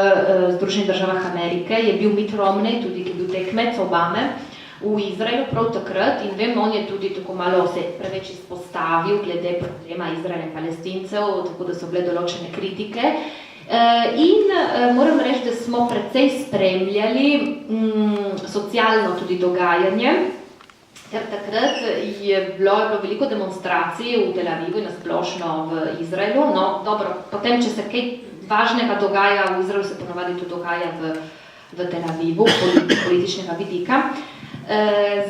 S3: Združenih državah Amerike, je bil Mitt Romney, tudi ki je bil tekmec Obame, v Izraelu prav takrat in vem, on je tudi tako malo se preveč izpostavil glede problema Izraela in Palestincev, tako da so bile določene kritike. In moram reči, da smo precej spremljali socialno tudi dogajanje, ker takrat je bilo veliko demonstracij v Tel Avivu in nasplošno v Izraelu. No, dobro, potem, če se kaj važnega dogaja v Izraelu, se ponovadi to dogaja v Tel Avivu, političnega vidika,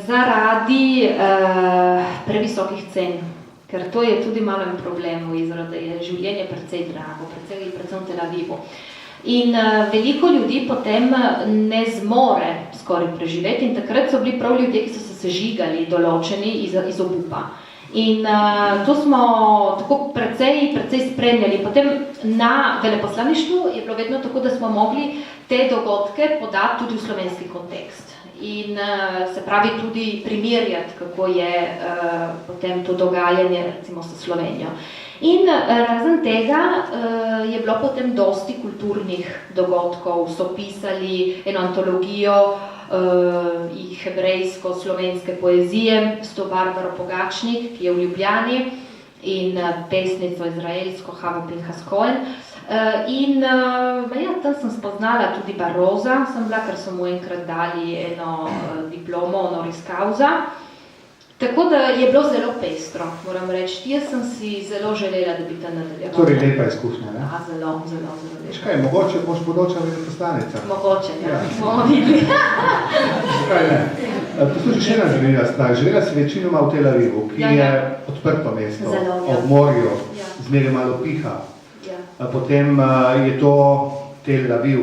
S3: zaradi previsokih cen. Ker to je tudi malen problem v Izraelu, da je življenje precej drago, predvsem v Tel Avivu. In veliko ljudi potem ne zmore skoraj preživeti in takrat so bili prav ljudje, ki so se sežigali določeni iz obupa. In to smo tako precej spremljali. Potem na veleposlaništvu je bilo vedno tako, da smo mogli te dogodke podati tudi v slovenski kontekst. In se pravi tudi primerjati, kako je potem to dogajanje recimo s Slovenijo. In razen tega je bilo potem dosti kulturnih dogodkov, so pisali eno antologijo hebrejsko-slovenske poezije s to Barbaro Pogačnik, ki je v Ljubljani, in pesnico izraelsko Havo Pinchas Cohen. In tam sem spoznala tudi Barroza, sem bila, ker so mu enkrat dali eno diplomo honoris causa. Tako da je bilo zelo pestro, moram reči. Jaz sem si zelo želela, da bi ta nadaljevala.
S2: Torej lepa izkušnja, ne?
S3: Ja, zelo lepa.
S2: Veš kaj, mogoče boš bodoča veleposlanica.
S3: Mogoče, ja. Bomo videli.
S2: Kaj ne? Poslušaj, še ena zanimiva stvar. Živela si večinoma v Tel Avivu, ki je odprto mesto, ob morju, zmeraj malo piha. Potem je to Tel Aviv,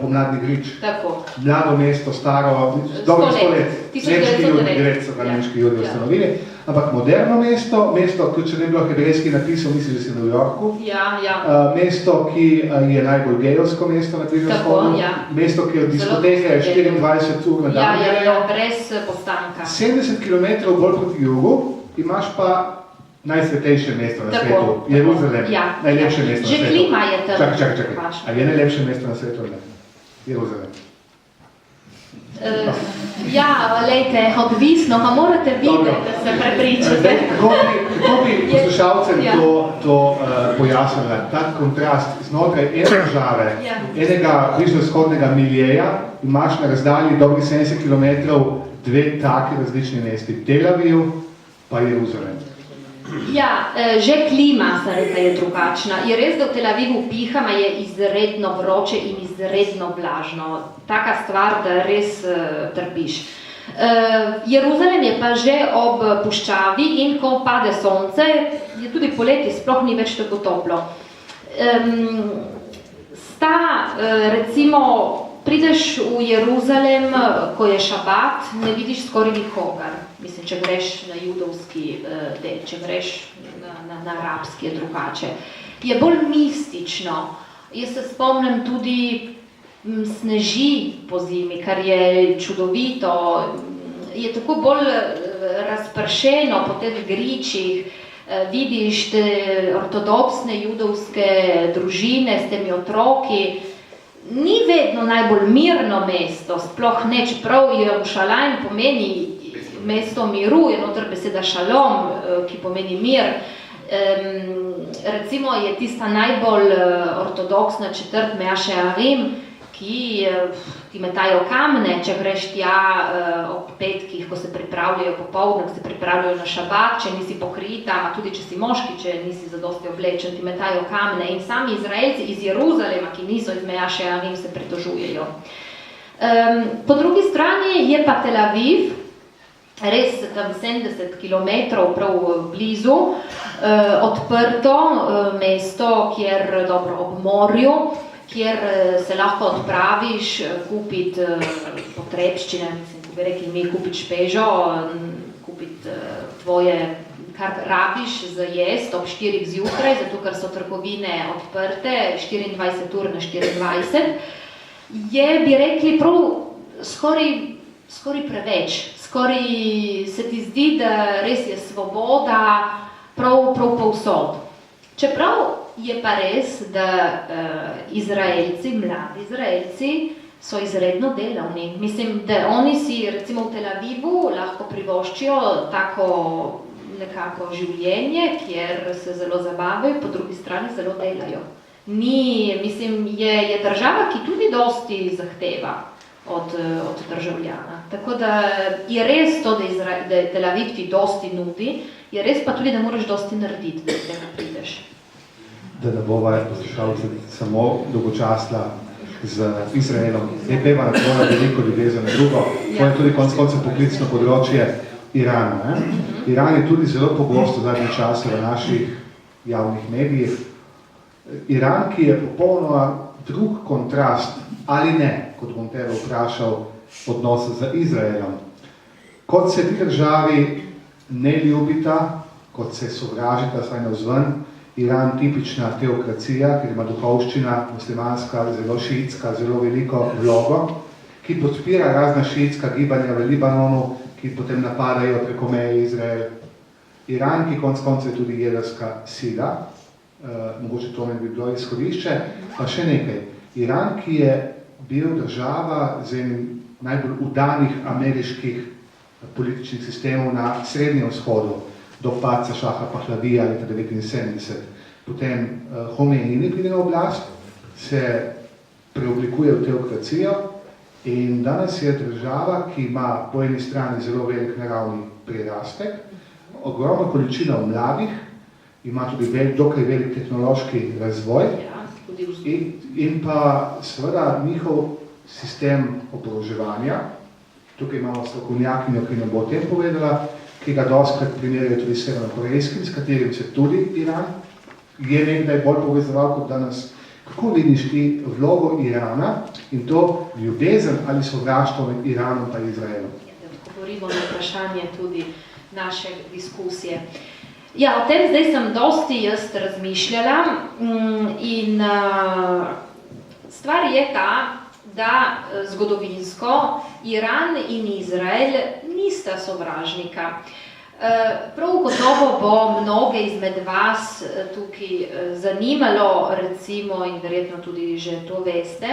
S2: pomladni grič.
S3: Tako.
S2: Mlado mesto, staro, dobro 100 let. Nemški judi, so ga nemški judi ustanovili. Ampak moderno mesto, kot če ne bilo hebrejski napisal, misliš, da si v New Yorku. Mesto, ki je najbolj gejovsko mesto na Bližnjem vzhodu. Mesto, ki je od diskoteke 24 ur na dan.
S3: Ja, brez postanka.
S2: 70 km bolj proti jugu imaš pa najsvetejše mesto na svetu, Jeruzalem, najlepše mesto na svetu.
S3: Že klima je tam.
S2: Čakaj. A je najlepše mesto na svetu? Jeruzalem.
S3: Lejte, odvisno, pa morate videti, da se prepričate.
S2: Kako bi poslušalcem to pojasnila, ta kontrast znotraj ene države, enega bližnjevzhodnega miljeja, imaš na razdalji dobrih 70 km dve taki različni mesti, Tel Aviv pa Jeruzalem.
S3: Že klima, sem rekla, je drugačna. Je res, da v Tel Avivu pihama je izredno vroče in izredno vlažno. Taka stvar, da res trpiš. Jeruzalem je pa že ob puščavi in ko pade sonce, je tudi poleti, sploh ni več tako toplo. Recimo, prideš v Jeruzalem, ko je šabat, ne vidiš skoraj nikogar. Mislim, če greš na judovski del, če greš na arabski, je drugače. Je bolj mistično. Jaz se spomnim tudi sneži po zimi, kar je čudovito. Je tako bolj razpršeno po teh gričih. vidiš te ortodoksne judovske družine s temi otroki, ni vedno najbolj mirno mesto, sploh ne, čeprav Jerušalajm pomeni mesto miru, je noter beseda šalom, ki pomeni mir. Recimo je tista najbolj ortodoksna četrt Mea Shearim, ki metajo kamne, če greš tja ob petkih, ko se pripravljajo popoldne, ko se pripravljajo na šabat, če nisi pokrita, tudi če si moški, če nisi zadosti oblečen, ti metajo kamne in sami Izraelci iz Jeruzalema, ki niso iz Mea Shearim, se pritožujejo. Po drugi strani je pa Tel Aviv, res tam 70 kilometrov prav blizu, odprto mesto, kjer dobro ob morju, kjer se lahko odpraviš, kupiti potrebščine, ko bi rekli mi, kupiti špežo, kupiti tvoje, kar rabiš za jest ob 4 zjutraj, zato ker so trgovine odprte 24 ur na 24, je, bi rekli, prav skoraj preveč. Skoraj se ti zdi, da res je svoboda prav povsod. Čeprav je pa res, da Izraelci, mladi Izraelci, so izredno delavni. Mislim, da oni si recimo v Tel Avivu lahko privoščijo tako nekako življenje, kjer se zelo zabavajo, po drugi strani zelo delajo. Mislim, je država, ki tudi dosti zahteva od državljana. Tako da je res to, da Tel Aviv ti dosti nudi, je res pa tudi, da moraš dosti narediti, da tega prideš.
S2: Da ne bova poslušalci samo dolgočasla z Izraelom. Je peva na tvoja veliko ljubezen na drugo, to je tudi konec poklicno področje Irana. Iran je tudi zelo pogosto zadnje čase v naših javnih medijih. Iran, ki je popolnoma drug kontrast, ali ne, kot bom tebe vprašal, odnosa z Izraelom. Kot se ti državi ne ljubita, kot se sovražita, saj navzven, Iran tipična teokracija, ker ima duhovščina muslimanska, zelo šiitska, zelo veliko vlogo, ki podpira razna šiitska gibanja v Libanonu, ki potem napadajo preko meje Izrael. Iran, ki konec je tudi jedrska sila, mogoče to ne bi bilo izhodišče, pa še nekaj. Iran, ki je bil država z enim najbolj udanih ameriških političnih sistemov na Srednjem vzhodu, do padca Šaha Pahlavija leta 1979. Potem Khomeini pride na oblast, se preoblikuje v teokracijo in danes je država, ki ima po eni strani zelo velik naravni prirastek, ogromno količino mladih, ima tudi dokaj velik tehnološki razvoj in pa seveda njihov sistem oboroževanja. Tukaj imamo strokovnjakinjo, ki nam bo o tem povedala, ki ga dostkrat primerjajo tudi severnokorejskim, s katerim se tudi Iran je nekdaj bolj povezoval kot danes. Kako vidiš ti vlogo Irana in to ljubezen ali sovraštvo med Iranom pa Izraelom?
S3: Da odgovorimo na vprašanje tudi naše diskusije. Ja, o tem zdaj sem dosti jaz razmišljala in stvar je ta, da zgodovinsko Iran in Izrael nista sovražnika. Prav gotovo bo mnoge izmed vas tukaj zanimalo, recimo, in verjetno tudi že to veste,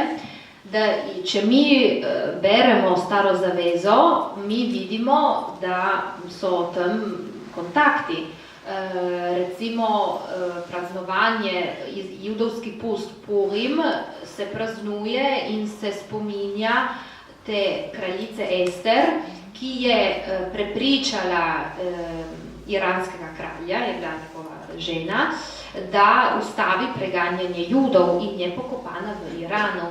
S3: da če mi beremo Staro zavezo, mi vidimo, da so tam kontakti. Recimo praznovanje, judovski pust Purim se praznuje in se spominja te kraljice Ester, ki je prepričala iranskega kralja, je bila njegova žena, da ustavi preganjanje Judov in je pokopana v Iranu.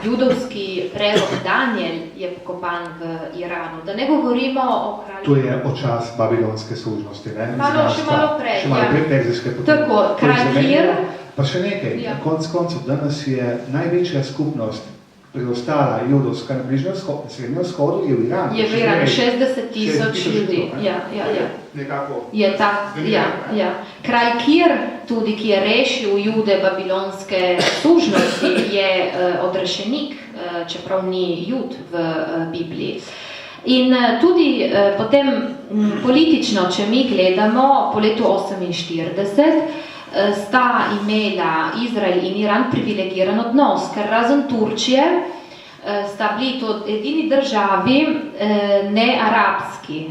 S3: Judovski prerok Daniel je pokopan v Iranu. Da ne govorimo o kralju...
S2: To je očas babilonske služnosti, ne?
S3: Še malo prej,
S2: Še malo prej perzijske potem.
S3: Tako, kralj Kir...
S2: Pa še nekaj, ja. Konec koncev danes je največja skupnost preostala judovska na Bližnjem Srednjem vzhodu je v Iranu. Je v Iranu,
S3: 60,000 ljudi. Ja.
S2: Nekako.
S3: Je tak, ja. Kralj Kir, tudi ki je rešil Jude babilonske služnosti, je odrešenik, čeprav ni Jud v Bibliji. In tudi potem politično, če mi gledamo, po letu 1948 sta imela Izrael in Iran privilegiran odnos, ker razen Turčije sta bili to edini državi ne arabski.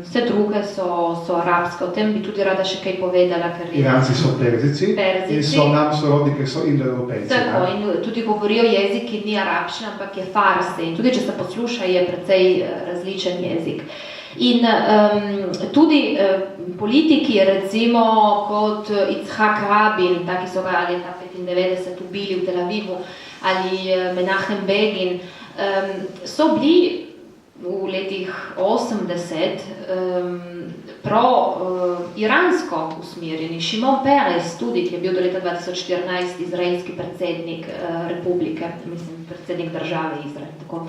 S3: Vse druge so arabske, o tem bi tudi rada še kaj povedala. Ker
S2: Iranci so Perzici in so nam sorodni, ker so indoevropejci.
S3: Tako, in tudi govorijo jezik, ki ni arabščina, ampak je farsi. In tudi, če se posluša, je precej različen jezik. In tudi politiki, recimo kot Itzhak Rabin, taki so ga leta 1995 ubili v Tel Avivu, ali Menachem Begin, so bili v letih 80 pro-iransko usmerjeni. Šimon Peres tudi, ki je bil do leta 2014 izraelski predsednik republike, mislim, predsednik države Izrael. Tako.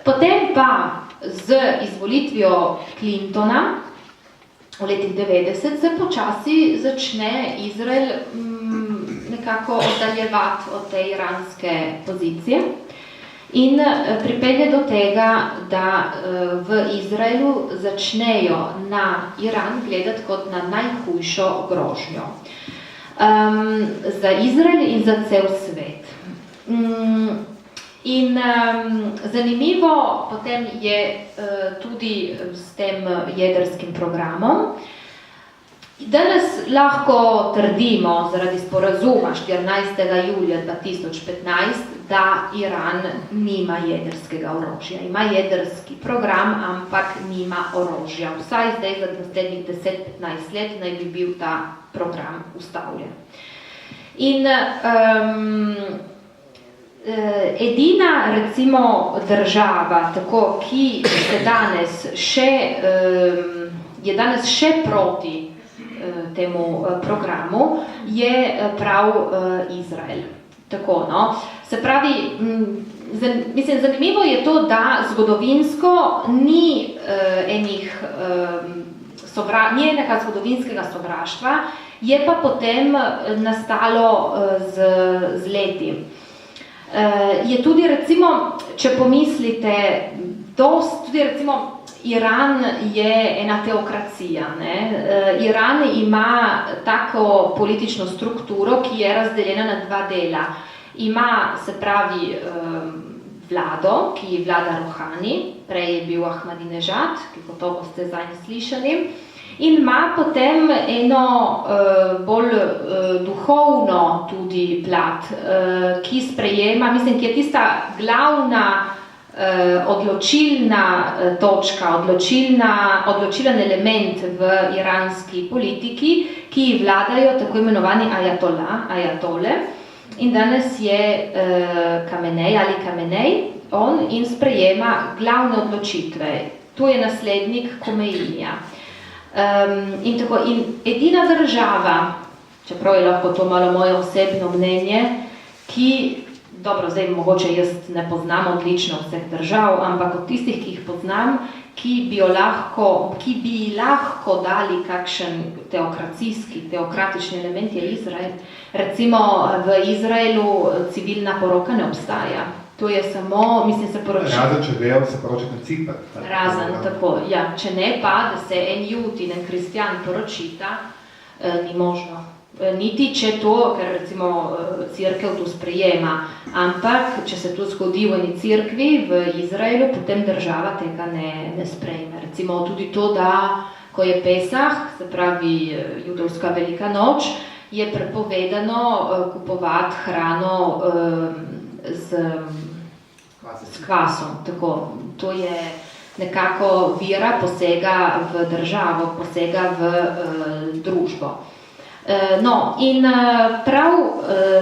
S3: Potem pa z izvolitvijo Clintona v letih 90 se počasi začne Izrael nekako oddaljevati od te iranske pozicije in pripelje do tega, da v Izraelu začnejo na Iran gledati kot na najhujšo grožnjo. Za Izrael in za cel svet. In zanimivo potem je tudi s tem jedrskim programom. Danes lahko trdimo zaradi sporazuma 14. julija 2015, da Iran nima jedrskega orožja. Ima jedrski program, ampak nima orožja. Vsaj zdaj za naslednjih 10-15 let naj bi bil ta program ustavljen. In edina, recimo, država, tako, ki se je danes še proti temu programu, je prav Izrael. Tako, no. Se pravi, mislim, zanimivo je to, da zgodovinsko ni ni enega zgodovinskega sovraštva, je pa potem nastalo z leti. Je tudi, recimo, če pomislite, tudi, recimo, Iran je ena teokracija. Ne? Iran ima tako politično strukturo, ki je razdeljena na dva dela. Ima, se pravi, vlado, ki vlada Rouhani, prej je bil Ahmadinejad, ki gotovo ste zanj slišali, in ima potem eno bolj duhovno tudi plat, ki sprejema, mislim, ki je tista glavna odločilna točka, odločilen element v iranski politiki, ki vladajo tako imenovani ajatole. In danes je Khamenei, on in sprejema glavne odločitve. To je naslednik Khomeinija. In edina država, čeprav je lahko to malo moje osebno mnenje, ki dobro, zdaj mogoče jaz ne poznam odlično vseh držav, ampak od tistih, ki jih poznam, ki bi lahko dali kakšen teokratični element, je Izrael. Recimo v Izraelu civilna poroka ne obstaja. To je samo, mislim, se poroča.
S2: Razen, če vejo, se poroča na Cipr.
S3: Razen, tako, ja. Če ne pa, da se en jud in en kristjan poročita, ni možno. Niti če to, ker recimo cerkev to sprejema, ampak če se to zgodi v eni cerkvi v Izraelu, potem država tega ne sprejme. Recimo tudi to, da ko je Pesah, se pravi judovska velika noč, je prepovedano kupovati hrano s kvasom. Tako, to je nekako vera posega v državo, posega v družbo. No, in prav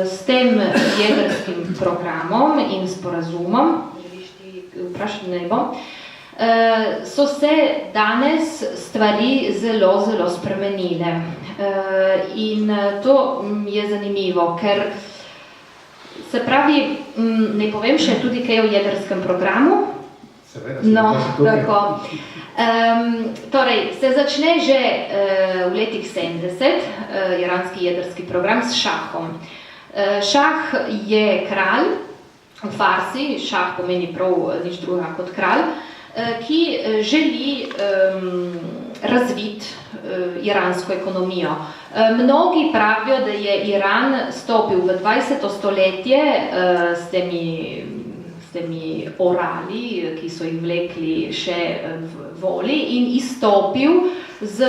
S3: s tem jedrskim programom in sporazumom, so se danes stvari zelo, zelo spremenile. In to je zanimivo, ker se pravi, ne povem še tudi kaj o jedrskem programu. No, tako. Torej, se začne že v letih 70, iranski jedrski program s šahom. Šah je kralj, v Farsi, šah pomeni prav nič drugega kot kralj, ki želi razviti iransko ekonomijo. Mnogi pravijo, da je Iran stopil v 20. stoletje s temi orali, ki so jih vlekli še v voli, in izstopil z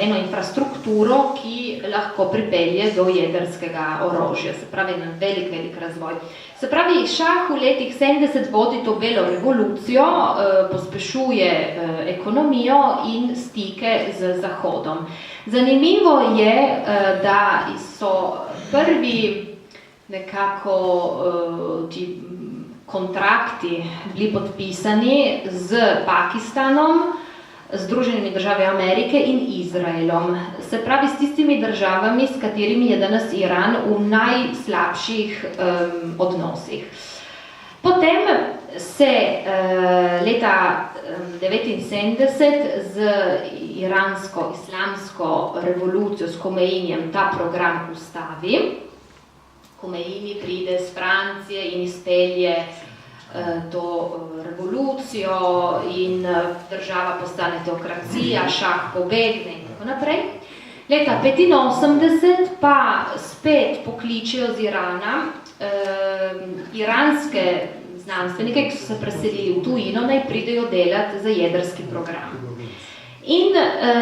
S3: eno infrastrukturo, ki lahko pripelje do jedrskega orožja, se pravi na velik razvoj. Se pravi, šah v letih 70 vodi to belo revolucijo, pospešuje ekonomijo in stike z Zahodom. Zanimivo je, da so prvi nekako ti kontrakti bili podpisani z Pakistanom, Združenimi državami Amerike in Izraelom. Se pravi, s tistimi državami, s katerimi je danes Iran v najslabših odnosih. Potem se leta 1979 z iransko-islamsko revolucijo, s Komeinjem, ta program ustavi. Komeini pride z Francije in izpelje to revolucijo in država postane teokracija, šah pobegne in tako naprej. Leta 1985 pa spet pokličejo z Irana iranske znanstvenike, ki so se preselili v tujino, naj pridejo delati za jedrski program. In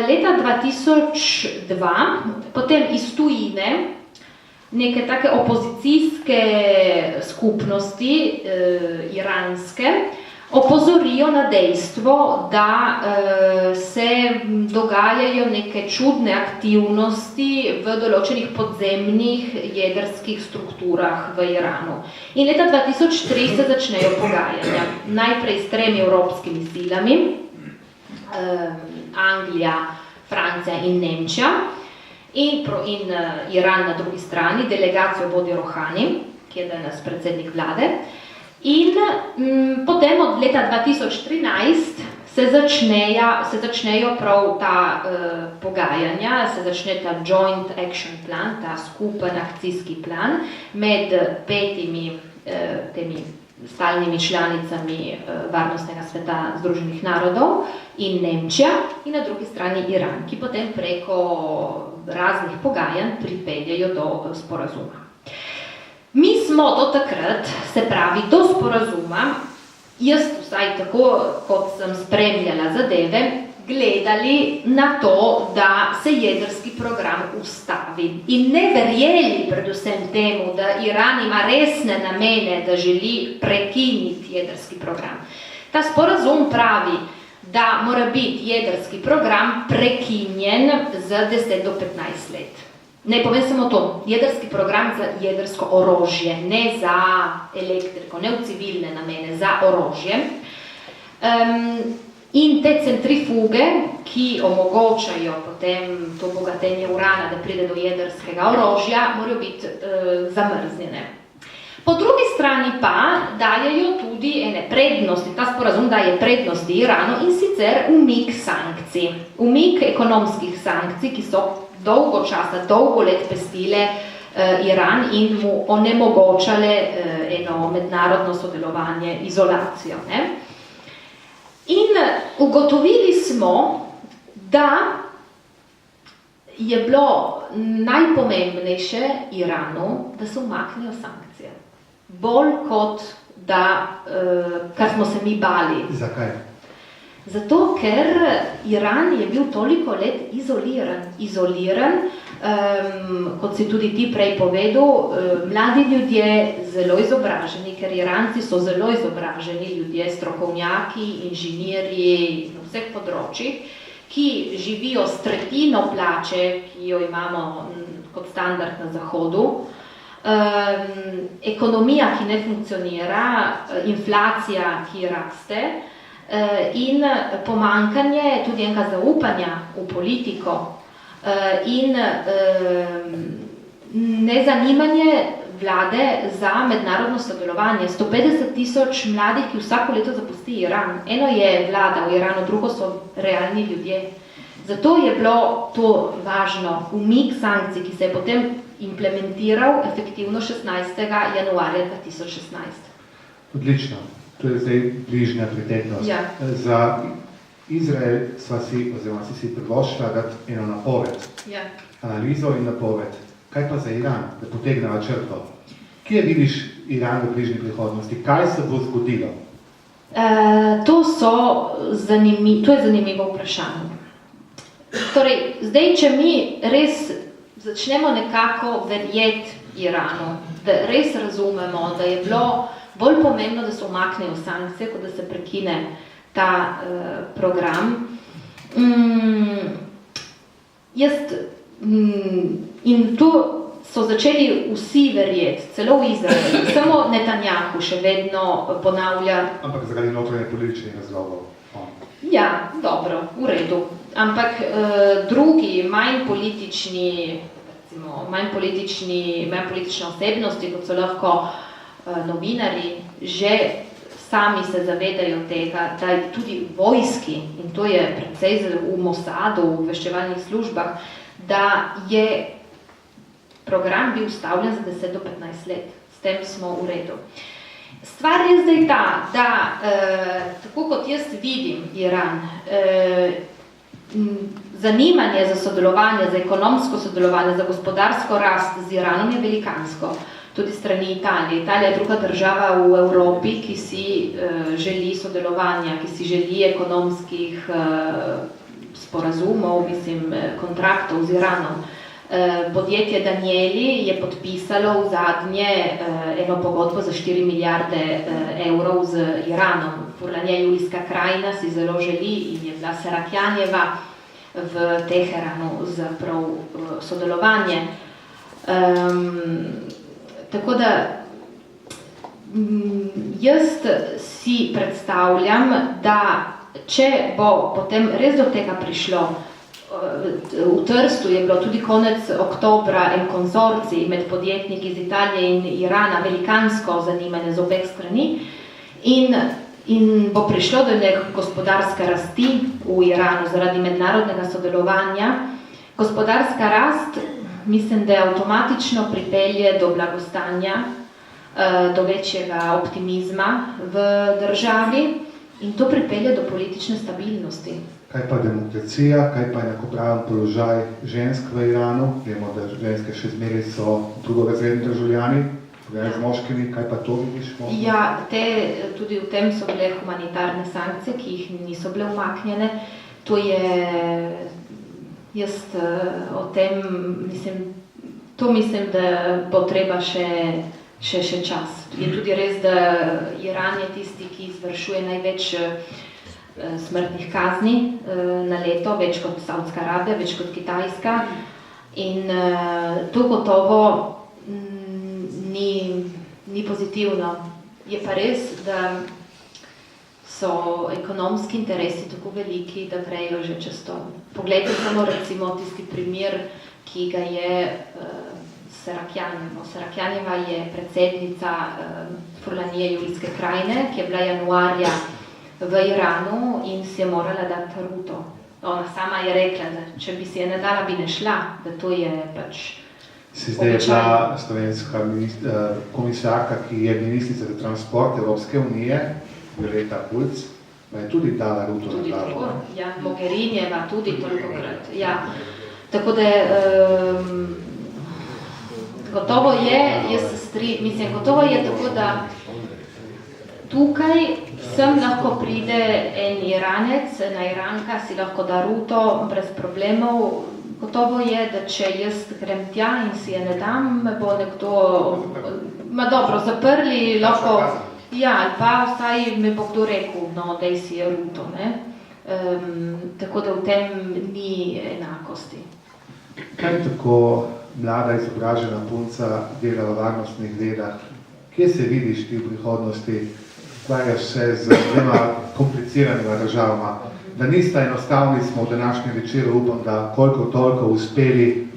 S3: leta 2002 potem iz tujine neke take opozicijske skupnosti iranske opozorijo na dejstvo, da se dogajajo neke čudne aktivnosti v določenih podzemnih jedrskih strukturah v Iranu. In leta 2003 se začnejo pogajanja. Najprej s 3 evropskimi silami, Anglija, Francija in Nemčija, in Iran na drugi strani, delegacijo vodi Rohani, ki je danes predsednik vlade. In potem od leta 2013 se začnejo prav ta pogajanja, se začne ta Joint Action Plan, ta skupen akcijski plan med 5 temi stalnimi članicami Varnostnega sveta Združenih narodov in Nemčija in na drugi strani Iran, ki potem preko raznih pogajanj pripeljejo do sporazuma. Mi smo do takrat, se pravi do sporazuma, jaz vsaj tako, kot sem spremljala zadeve, gledali na to, da se jedrski program ustavi in ne verjeli predvsem temu, da Iran ima resne namene, da želi prekiniti jedrski program. Ta sporazum pravi, da mora biti jedrski program prekinjen za 10 do 15 let. Ne povem samo to, jedrski program za jedrsko orožje, ne za elektriko, ne v civilne namene, za orožje. In te centrifuge, ki omogočajo potem to bogatenje urana, da pride do jedrskega orožja, morajo biti zamrznjene. Po drugi strani pa dajejo tudi ene prednosti, ta sporazum daje prednosti Iranu in sicer umik sankcij, umik ekonomskih sankcij, ki so dolgo let pestile Iran in mu onemogočale eno mednarodno sodelovanje, izolacijo. Ne? In ugotovili smo, da je bilo najpomembnejše Iranu, da se umaknejo sankcije. Bolj kot da, kar smo se mi bali.
S2: Zakaj?
S3: Zato, ker Iran je bil toliko let izoliran, kot si tudi ti prej povedal, mladi ljudje, zelo izobraženi, ker Iranci so zelo izobraženi ljudje, strokovnjaki, inženirji na vseh področjih, ki živijo s tretjino plače, ki jo imamo kot standard na Zahodu, ekonomija, ki ne funkcionira, inflacija, ki raste, in pomanjkanje tudi enega zaupanja v politiko in nezanimanje vlade za mednarodno sodelovanje. 150,000 mladih, ki vsako leto zapusti Iran. Eno je vlada v Iranu, drugo so realni ljudje. Zato je bilo to važno, umik sankcij, ki se je potem implementiral efektivno 16. januarja 2016.
S2: Odlično. To je zdaj bližnja preteklost.
S3: Ja.
S2: Za Izrael oziroma si privoščila dati eno napoved,
S3: Ja.
S2: analizo in napoved. Kaj pa za Iran, da potegneva črto? Kje vidiš Iran v bližnji prihodnosti? Kaj se bo zgodilo?
S3: To je zanimivo vprašanje. Torej, zdaj, če mi res začnemo nekako verjeti Iranu, da res razumemo, da je bilo bolj pomembno, da se umaknejo sankcije, kot da se prekine ta program. In tu so začeli vsi verjeti, celo v Izraelu, samo Netanjahu še vedno ponavlja.
S2: Ampak zaradi notranje političnih razlogov.
S3: Ja, dobro, v redu. Ampak drugi, manj politične osebnosti, kot so lahko novinari, že sami se zavedajo tega, da je tudi v vojski, in to je precej v Mossadu, v obveščevalnih službah, da je program bil ustavljen za 10 do 15 let. S tem smo v redu. Stvar je zdaj ta, da tako kot jaz vidim Iran, zanimanje za sodelovanje, za ekonomsko sodelovanje, za gospodarsko rast z Iranom je velikansko. Tudi strani Italije. Italija je druga država v Evropi, ki si želi sodelovanja, ki si želi ekonomskih sporazumov, kontraktov z Iranom. Podjetje Danieli je podpisalo v zadnje eno pogodbo za 4 milijarde evrov z Iranom. Furlanija Julijska krajina si zelo želi in je bila Serakjanjeva v Teheranu za prav sodelovanje. Tako da jaz si predstavljam, da če bo potem res do tega prišlo, v Trstu je bilo tudi konec oktobra en konzorcij med podjetniki iz Italije in Irana, velikansko zanimanje z obeh strani in bo prišlo do neke gospodarske rasti v Iranu zaradi mednarodnega sodelovanja. Gospodarska rast, mislim, da avtomatično pripelje do blagostanja, do večjega optimizma v državi in to pripelje do politične stabilnosti.
S2: Kaj pa demokracija, kaj pa enakopraven položaj žensk v Iranu? Vemo, da ženske še zmeraj so drugorazredni državljani, z moškimi, kaj pa to vidiš?
S3: Ja, tudi v tem so bile humanitarne sankcije, ki jih niso bile umaknjene. To je, jaz o tem mislim, da bo treba še čas. Je tudi res, da Iran je tisti, ki izvršuje največ smrtnih kazni na leto, več kot Saudska Arabija, več kot Kitajska. In to gotovo ni pozitivno. Je pa res, da so ekonomski interesi tako veliki, da grejo že čez to. Poglejte samo recimo tisti primer, ki ga je Serakjanjevo. Serakjanjeva je predsednica Furlanije Julijske krajine, ki je bila januarja v Iranu in si je morala dati ruto. Ona sama je rekla, da če bi si je ne dala, bi ne šla, da to je pač
S2: Si zdaj je bila slovenska komisarka, ki je ministrica za transport Evropske unije, Violeta Bulc, pa je tudi dala ruto na glavo.
S3: Ja, Mogherinjeva tudi tolikokrat. Ja. Tako da gotovo je, gotovo je tako, da tukaj sem lahko pride en Iranec, ena Iranka, si lahko da ruto brez problemov. Gotovo je, da če jaz grem tja in si je ne dam, me bo nekdo, zaprli, lahko, ja, ali pa vsaj me bo kdo rekel, no, daj si je ruto, ne. Tako da v tem ni enakosti.
S2: Kaj tako mlada izobražena punca dela v varnostnih vedah? Kje se vidiš ti v prihodnosti? Ukvarjaš se z dvema kompliciranima državama, da nista enostavni, smo v današnjem večeru, upam, da koliko toliko uspeli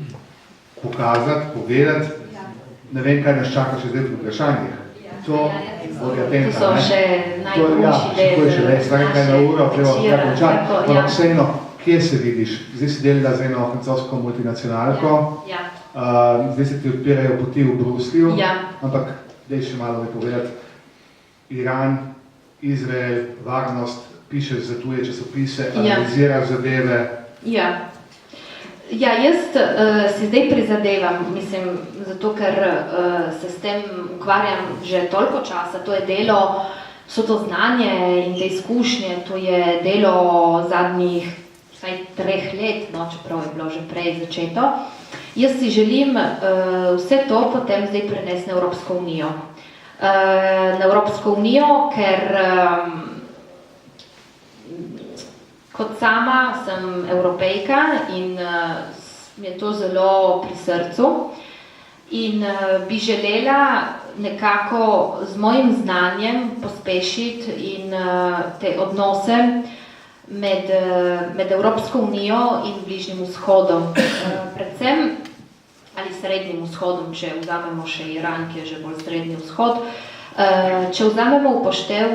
S2: pokazati, povedati. Ne vem, kaj nas čaka še zdaj v vprašanjih. To
S3: so še najboljši del.
S2: Kaj na uro, treba končati. Ampak vseeno, kje se vidiš? Zdaj si delila z eno francosko multinacionalko, zdaj se ti odpirajo poti v Bruslju, ampak daj še malo mi povedati. Iran, Izrael, varnost, pišeš za tuje časopise, analiziraš zadeve.
S3: Ja, jaz si zdaj prizadevam, mislim, zato ker se s tem ukvarjam že toliko časa, to je delo, so to znanje in te izkušnje, to je delo zadnjih vsaj 3 let, no, čeprav je bilo že prej začeto. Jaz si želim vse to potem zdaj prenesti na Evropsko unijo. Na Evropsko unijo, ker kot sama sem Evropejka in mi je to zelo pri srcu in bi želela nekako z mojim znanjem pospešiti in te odnose med Evropsko unijo in Bližnjim vzhodom. Predvsem ali Srednjim vzhodom, če vzamemo še Iran, ki je že bolj Srednji vzhod. Če vzamemo v poštev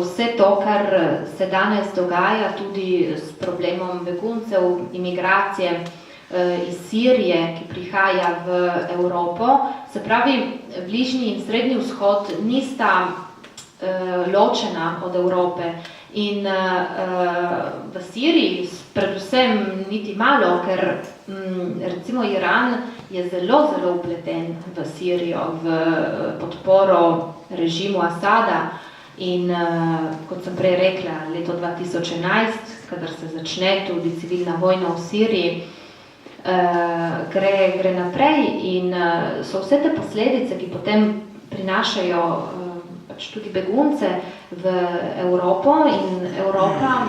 S3: vse to, kar se danes dogaja tudi s problemom beguncev, imigracije iz Sirije, ki prihaja v Evropo, se pravi, Bližnji in Srednji vzhod nista ločena od Evrope in v Siriji predvsem niti malo, ker recimo Iran je zelo upleten v Sirijo, v podporo režimu Asada in kot sem prej rekla, leto 2011, kadar se začne tudi civilna vojna v Siriji, gre naprej in so vse te posledice, ki potem prinašajo pač tudi begunce v Evropo in Evropa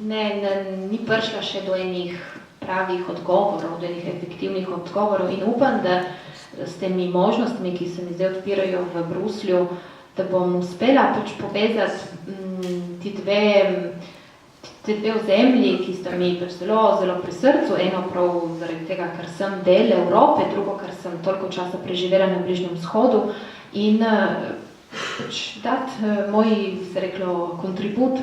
S3: ni prišla še do enih pravih odgovorov, do enih efektivnih odgovorov in upam, da s temi možnostmi, ki se mi zdaj odpirajo v Bruslju, da bom uspela pač povezati ti dve ozemlji, ki sta mi pač zelo pri srcu, eno prav zaradi tega, ker sem del Evrope, drugo, ker sem toliko časa preživela na Bližnjem vzhodu in pač dati moj, bi se reklo, kontribut,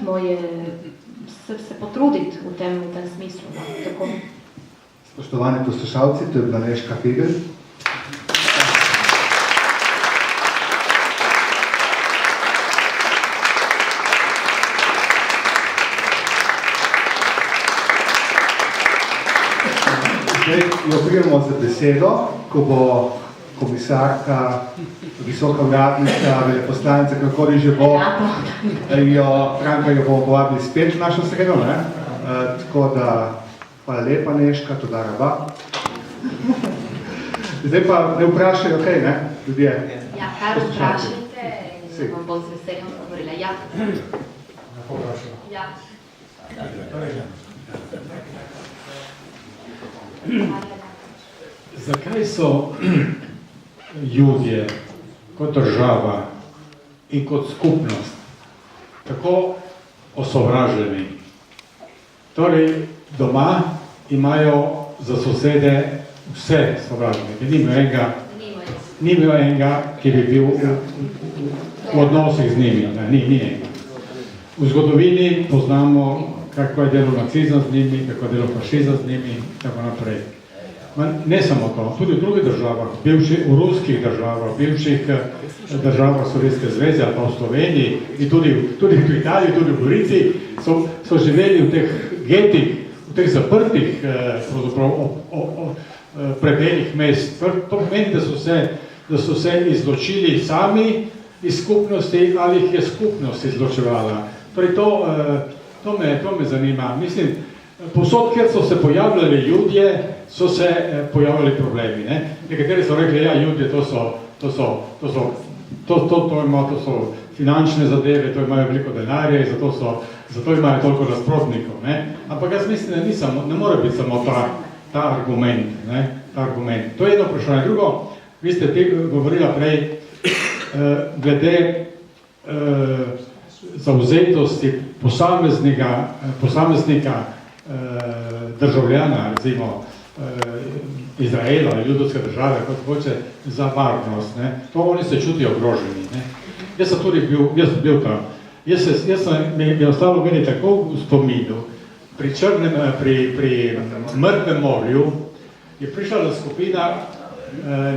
S3: se potruditi v tem smislu. Tako.
S2: Spoštovani poslušalci, to je bila Nežka Figl. Zdaj jo prijemo za besedo, ko bo komisarka, visoka uradnica, veleposlanica, kakor že bo, Franka jo bomo povabili spet v našo sredo, ne? Tako da, hvala lepa Nežka, toda raba. Zdaj pa ne vprašajo, kaj, ne, ljudje?
S3: Ja, kar vprašajte, in vam bom z veseljem odgovorila. Ja. Ja.
S4: Zakaj so Judje kot država in kot skupnost tako osovraženi? Torej, doma imajo za sosede vse sovražnike. Nimajo enega, ki bi bil v odnosih z njimi. Ni enega. V zgodovini poznamo, kako je delo nacizem z njimi, kako je delo fašizem z njimi in tako naprej. Ne samo to, tudi v drugih državah, v ruskih državah, bivših državah Sovjetske zveze ali pa v Sloveniji in tudi v Italiji, tudi v Gorici so živeli v teh getih, v teh zaprtih predelih mest. To pomeni, da so se izločili sami iz skupnosti ali jih je skupnost izločevala. Torej to me zanima. Mislim, povsod, kjer so se pojavljali Judje, so se pojavljali problemi. Nekateri so rekli, ja, Judje, to so finančne zadeve, to imajo veliko denarja in zato imajo toliko nasprotnikov. Ampak jaz mislim, da ne more biti samo ta argument. To je jedno vprašanje. Drugo, vi ste govorila prej glede zavzetosti posameznika državljana, recimo Izraela ali ljudovske države, kot hoče, za varnost. To oni se čutijo ogroženi. Jaz sem tudi bil tam. Mi je ostalo meni tako v spominu, pri Mrtvem morju je prišla skupina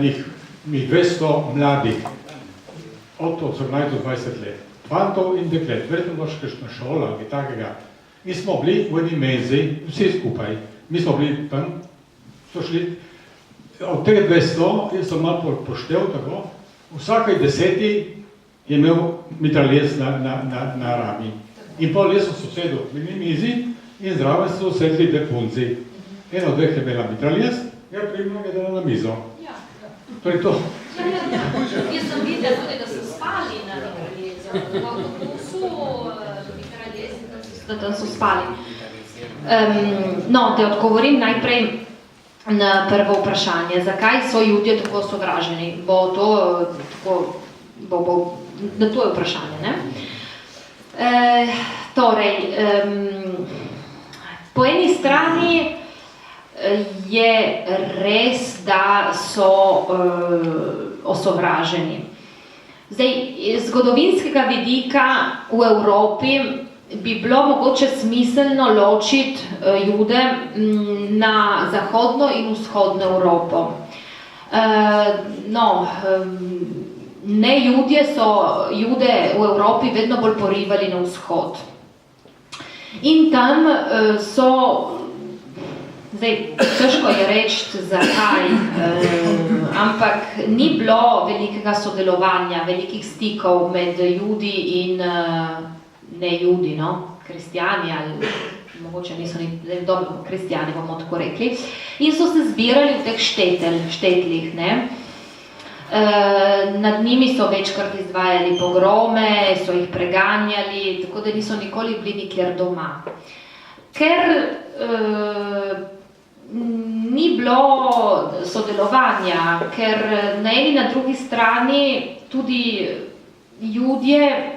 S4: njih 200 mladih od 18 do 20 let. fantov in deklet, verjetno bilo še kakšna šola ali takega. In smo bili v eni menzi, vsi skupaj. Mi smo bili tam, so šli, od tega 200, jaz sem malo poštev tako, vsakaj 10 je imel mitraljez na rami. In pol jaz sem sosedil v eni mizi in zraven so sedli dve punci. En od dveh je imela mitraljez, ja primno je dala na mizo. To je to.
S3: Jaz sem videla tudi, da so spali na mitraljezu, v avtobusu, da tam so spali. No, da odgovorim najprej na prvo vprašanje. Zakaj so Judje tako sovraženi? Bo to tako, na to je vprašanje, ne? Torej, po eni strani je res, da so osovraženi. Zdaj, iz zgodovinskega vidika v Evropi bi bilo mogoče smiselno ločiti Jude na zahodno in vzhodno Evropo. Ne Judje so Jude v Evropi vedno bolj porivali na vzhod. In tam so, zdaj, težko je reči zakaj, ampak ni bilo velikega sodelovanja, velikih stikov med Judi in ne Judi, no, kristjani ali mogoče niso dobro kristjani, bomo tako rekli. In so se zbirali v teh štetlih, ne. Nad njimi so večkrat izvajali pogrome, so jih preganjali, tako da niso nikoli bili nikjer doma. Ker ni bilo sodelovanja, ker na eni na drugi strani tudi Judje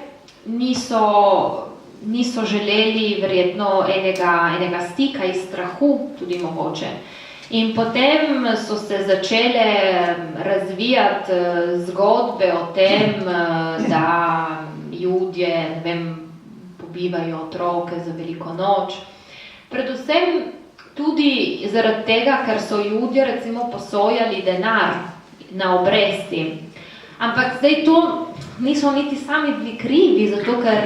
S3: niso želeli verjetno enega stika iz strahu, tudi mogoče. In potem so se začele razvijati zgodbe o tem, da Judje, ne vem, pobivajo otroke za veliko noč. Predvsem tudi zaradi tega, ker so Judje recimo posojali denar na obresti. Ampak zdaj to niso niti sami bili krivi, zato ker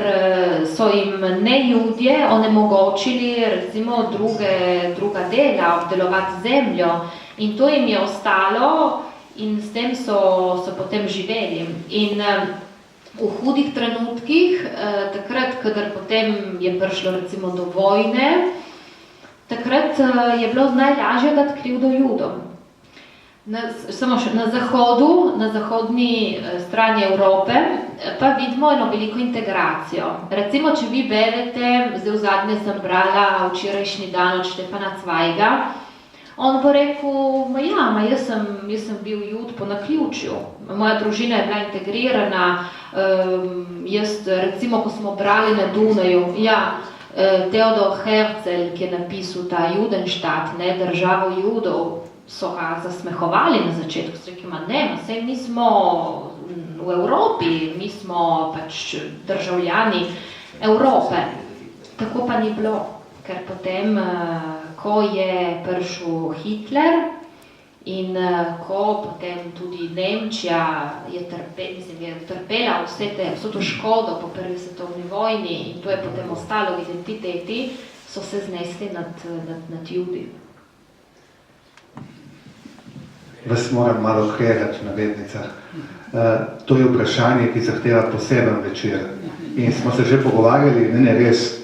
S3: so jim ne Judje onemogočili recimo druga dela, obdelovati zemljo in to jim je ostalo in s tem so potem živeli. In v hudih trenutkih, takrat, kadar potem je prišlo recimo do vojne, takrat je bilo najlažje dati krivdo Judom. Na zahodu, na zahodni strani Evrope, pa vidimo eno veliko integracijo. Recimo, če vi berete, zdaj v zadnje sem brala včerajšnji dan od Štefana Cvajga, on bo rekel, jaz sem bil Jud po naključju, moja družina je bila integrirana, recimo, ko smo brali na Dunaju, Theodor Herzl, ki je napisal ta Judenštat, državo Judov, so ga zasmehovali na začetku, so rekli, saj mi smo v Evropi, mi smo pač državljani Evrope. Tako pa ni bilo, ker potem, ko je prišel Hitler in ko potem tudi Nemčija je trpela vso to škodo po prvi svetovni vojni in to je potem ostalo v identiteti, so se znesli nad Judi.
S2: Vas moram malo kregati na vednicah. To je vprašanje, ki zahteva poseben večer. In smo se že pogovarjali, res,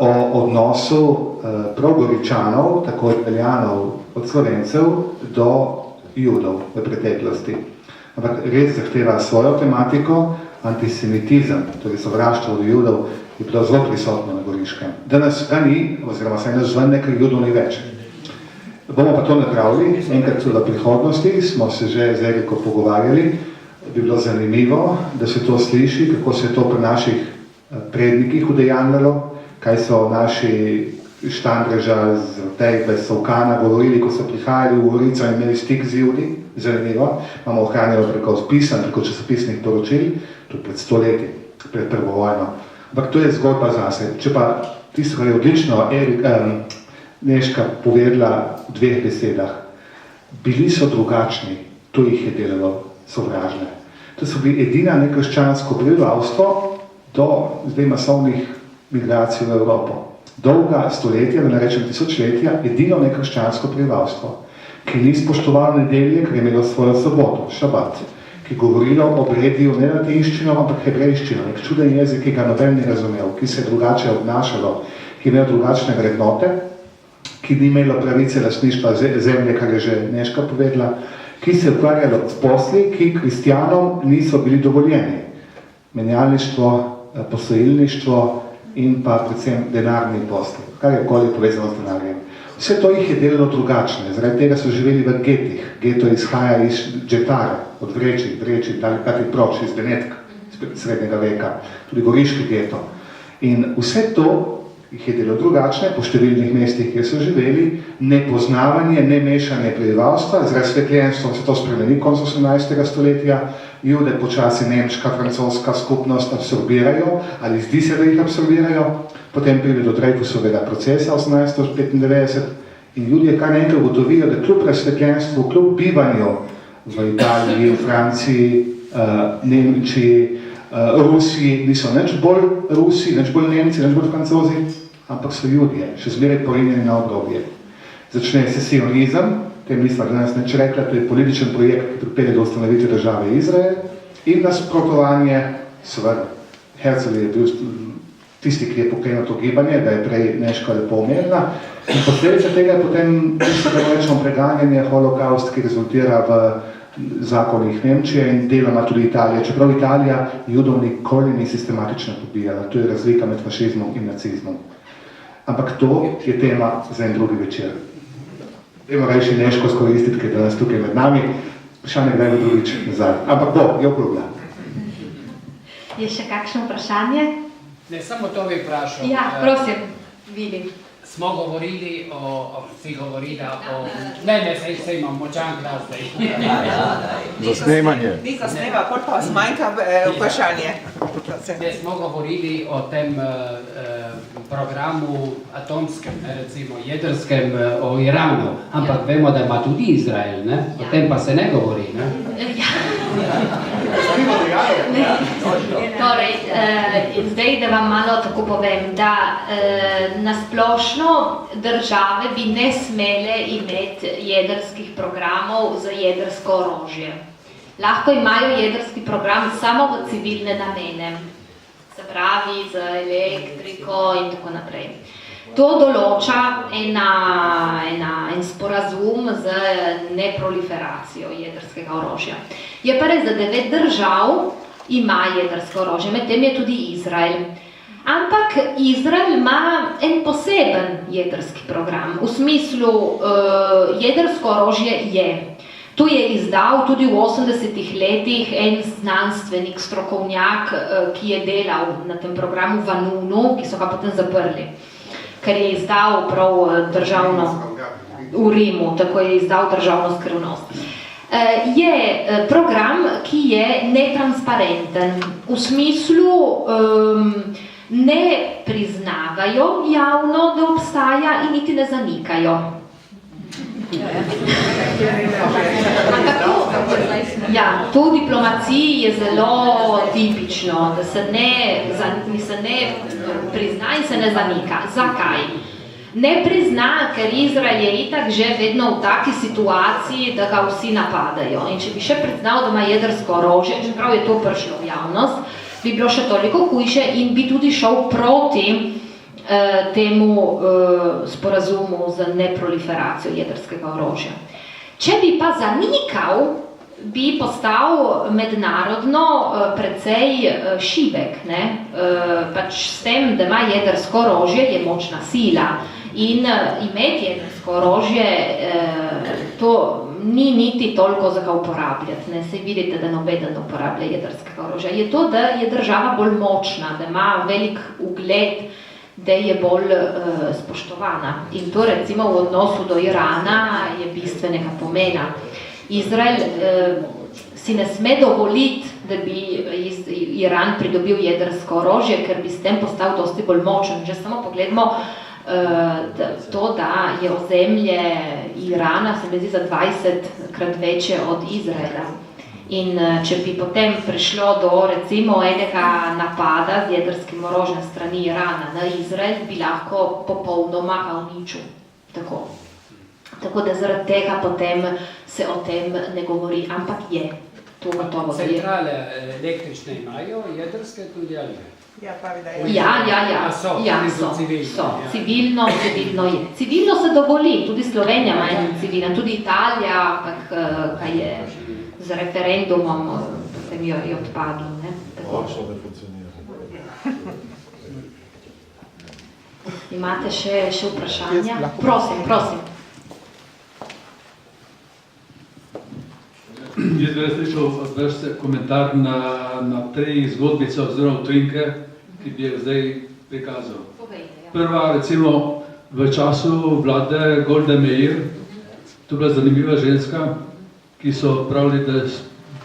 S2: o odnosu prav Goričanov, tako Italijanov, od Slovencev do Judov v preteklosti. Ampak res zahteva svojo tematiko, antisemitizem, torej sovraštvo do Judov, je bilo zelo prisotno na Goriškem. Danes ga ni, oziroma saj nas zven nekaj Judov ni več. Bomo pa to napravili, enkrat v prihodnosti, smo se že z Eriko pogovarjali, bi bilo zanimivo, da se to sliši, kako se je to pri naših prednikih udejanjalo, kaj so naši Štandreža z Tejbe, Sovkana govorili, ko so prihajali v Gorico in imeli stik z Judi, zanimivo, imamo ohranjeno preko pisanj, preko časopisnih poročil, tudi pred 100 leti, pred prvo vojno. Ampak to je zgodba zase. Če pa tisto, kar je odlično Nežka povedala v 2 besedah. Bili so drugačni, to jih je delalo sovražne. To so bili edina nekrščansko prebivalstvo, do zdaj masovnih migracij v Evropo. Dolga stoletja, da ne rečem tisočletja, edino nekrščansko prebivalstvo, ki ni spoštovalo nedelje, ker je imelo svojo soboto, šabat, ki govorilo o obredju ne latinščino, ampak hebrejščino, nek čuden jezik, ki ga noben ni razumel, ki se je drugače obnašalo, ki je imel drugačne vrednote, ki ni imelo pravice lastništva zemlje, kar je že Nežka povedala, ki se je ukvarjalo s posli, ki kristjanom niso bili dovoljeni. Menjalništvo, posojilništvo in pa predvsem denarni posli, kar je koli povezano z denarjem. Vse to jih je delno drugačne, zaradi tega so živeli v getih. Geto izhaja iz džetare, od vreči, kati proč, iz Benetk, iz srednjega veka, tudi goriški geto. In vse to jih je delo drugačne, po številnih mestih, kjer so živeli, nepoznavanje, nemešanje prebivalstva, z razsvetljenstvom se to spremeni konec 18. stoletja, Jude počasi nemška, francoska skupnost absorbirajo, ali zdi se, da jih absorbirajo, potem pride do Dreyfusovega procesa 1895 in ljudje kar nekaj ugotovijo, da kljub razsvetljenstvu, kljub bivanju v Italiji, v Franciji, Nemčiji, Rusiji, niso nič bolj Rusi, nič bolj Nemci, nič bolj Francozi, ampak so Judje, še zmeraj porinjeni na obrobje. Začne se sionizem, tem nismo danes neč rekla, to je političen projekt, ki pripelje do ustanovitve države Izrael in nasprotovanje, seveda, Herzl je bil tisti, ki je pokrenil to gibanje, da je prej Nežka lepo omenila. In posledica tega je potem rečemo preganjanje, holokaust, ki rezultira v zakonih Nemčije in deloma tudi Italije. Čeprav Italija Judov nikoli ni sistematično pobijala, to je razlika med fašizmom in nacizmom. Ampak to je tema za en drugi večer. Dajmo reči Nežko skoristiti, ker je danes tukaj med nami, vprašanje kdaj bo drugič nazaj. Ampak bo, je okrogla.
S3: Je še kakšno vprašanje?
S5: Ne, samo to bi vprašal.
S3: Ja, prosim, Vili.
S5: Smo govorili si govorila o... Ne, sej imam močan glas zdaj.
S6: Za snemanje.
S1: Ni za snema, kot pa zmanjka vprašanje.
S5: Ne, smo govorili o tem programu atomskem, recimo jedrskem o Iranu, ampak vemo, da ima tudi Izrael, ne? O tem pa se ne govori, ne?
S3: Torej, zdaj, da vam malo tako povem, da nasplošno države bi ne smele imeti jedrskih programov za jedrsko orožje. Lahko imajo jedrski program samo v civilne namene, se pravi z elektriko in tako naprej. To določa en sporazum z neproliferacijo jedrskega orožja. Je pa res, da 9 držav ima jedrsko orožje, medtem je tudi Izrael. Ampak Izrael ima en poseben jedrski program, v smislu jedrsko orožje je. To je izdal tudi v 80-ih letih en znanstvenik, strokovnjak, ki je delal na tem programu v Vanunu, ki so ga potem zaprli, ker je izdal prav državno v Rimu, tako je izdal državno skrivnost. Je program, ki je netransparenten, v smislu ne priznavajo javno, da obstaja in niti ne zanikajo. Ja, to v diplomaciji je zelo tipično, da se ne prizna in se ne zanika. Zakaj? Ne prizna, ker Izrael je itak že vedno v taki situaciji, da ga vsi napadajo. In če bi še priznal, da ima jedrsko orožje, čeprav je to prišlo v javnost, bi bilo še toliko hujše in bi tudi šel proti temu sporazumu za neproliferacijo jedrskega orožja. Če bi pa zanikal, bi postal mednarodno precej šibek, ne? Pač s tem, da ima jedrsko orožje, je močna sila in imeti jedrsko orožje, to ni niti toliko za ga uporabljati, ne? Saj vidite, da nobeden uporablja jedrskega orožja. Je to, da je država bolj močna, da ima velik ugled, da je bolj spoštovana. In to recimo v odnosu do Irana je bistvenega pomena. Izrael si ne sme dovoliti, da bi Iran pridobil jedrsko orožje, ker bi s tem postal dosti bolj močen. Že samo pogledamo to, da je ozemlje Irana, se mi zdi, za 20-krat večje od Izraela. In če bi potem prišlo do recimo enega napada z jedrskim orožjem strani Irana na Izrael, bi lahko popolnoma ga uničil. Tako da zaradi tega potem se o tem ne govori, ampak je. To gotovo je.
S5: Centrale električne imajo, jedrske tudi ali ne?
S3: Ja, so. Civilno je. Civilno se dovoli, tudi Slovenija ima en civilen, tudi Italija, kaj je z referendumom, potem je odpadlo. Imate še vprašanja? Prosim.
S6: Jaz bi slišal vaš komentar na tri zgodbice oziroma utrinke, ki bi jih zdaj prikazal. Prva, recimo, v času vlade Golde Meir, to je bila zanimiva ženska, ki so pravili, da je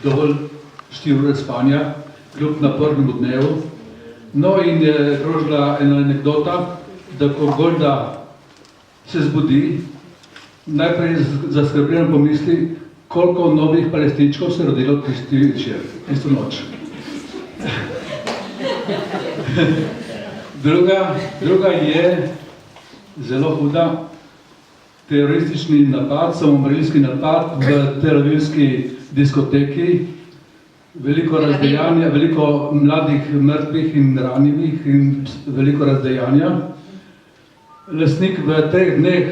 S6: dovolj 4 ure spanja, kljub napornemu dnevu. No in je krožila ena anekdota, da ko Golda se zbudi, najprej zaskrbljeno pomisli, koliko novih Palestinčkov se je rodilo tisto noč. Druga je zelo huda, teroristični napad, samomorilski napad v telavivski diskoteki, veliko razdejanja, veliko mladih mrtvih in ranjenih in veliko razdejanja. Lastnik v 3 dneh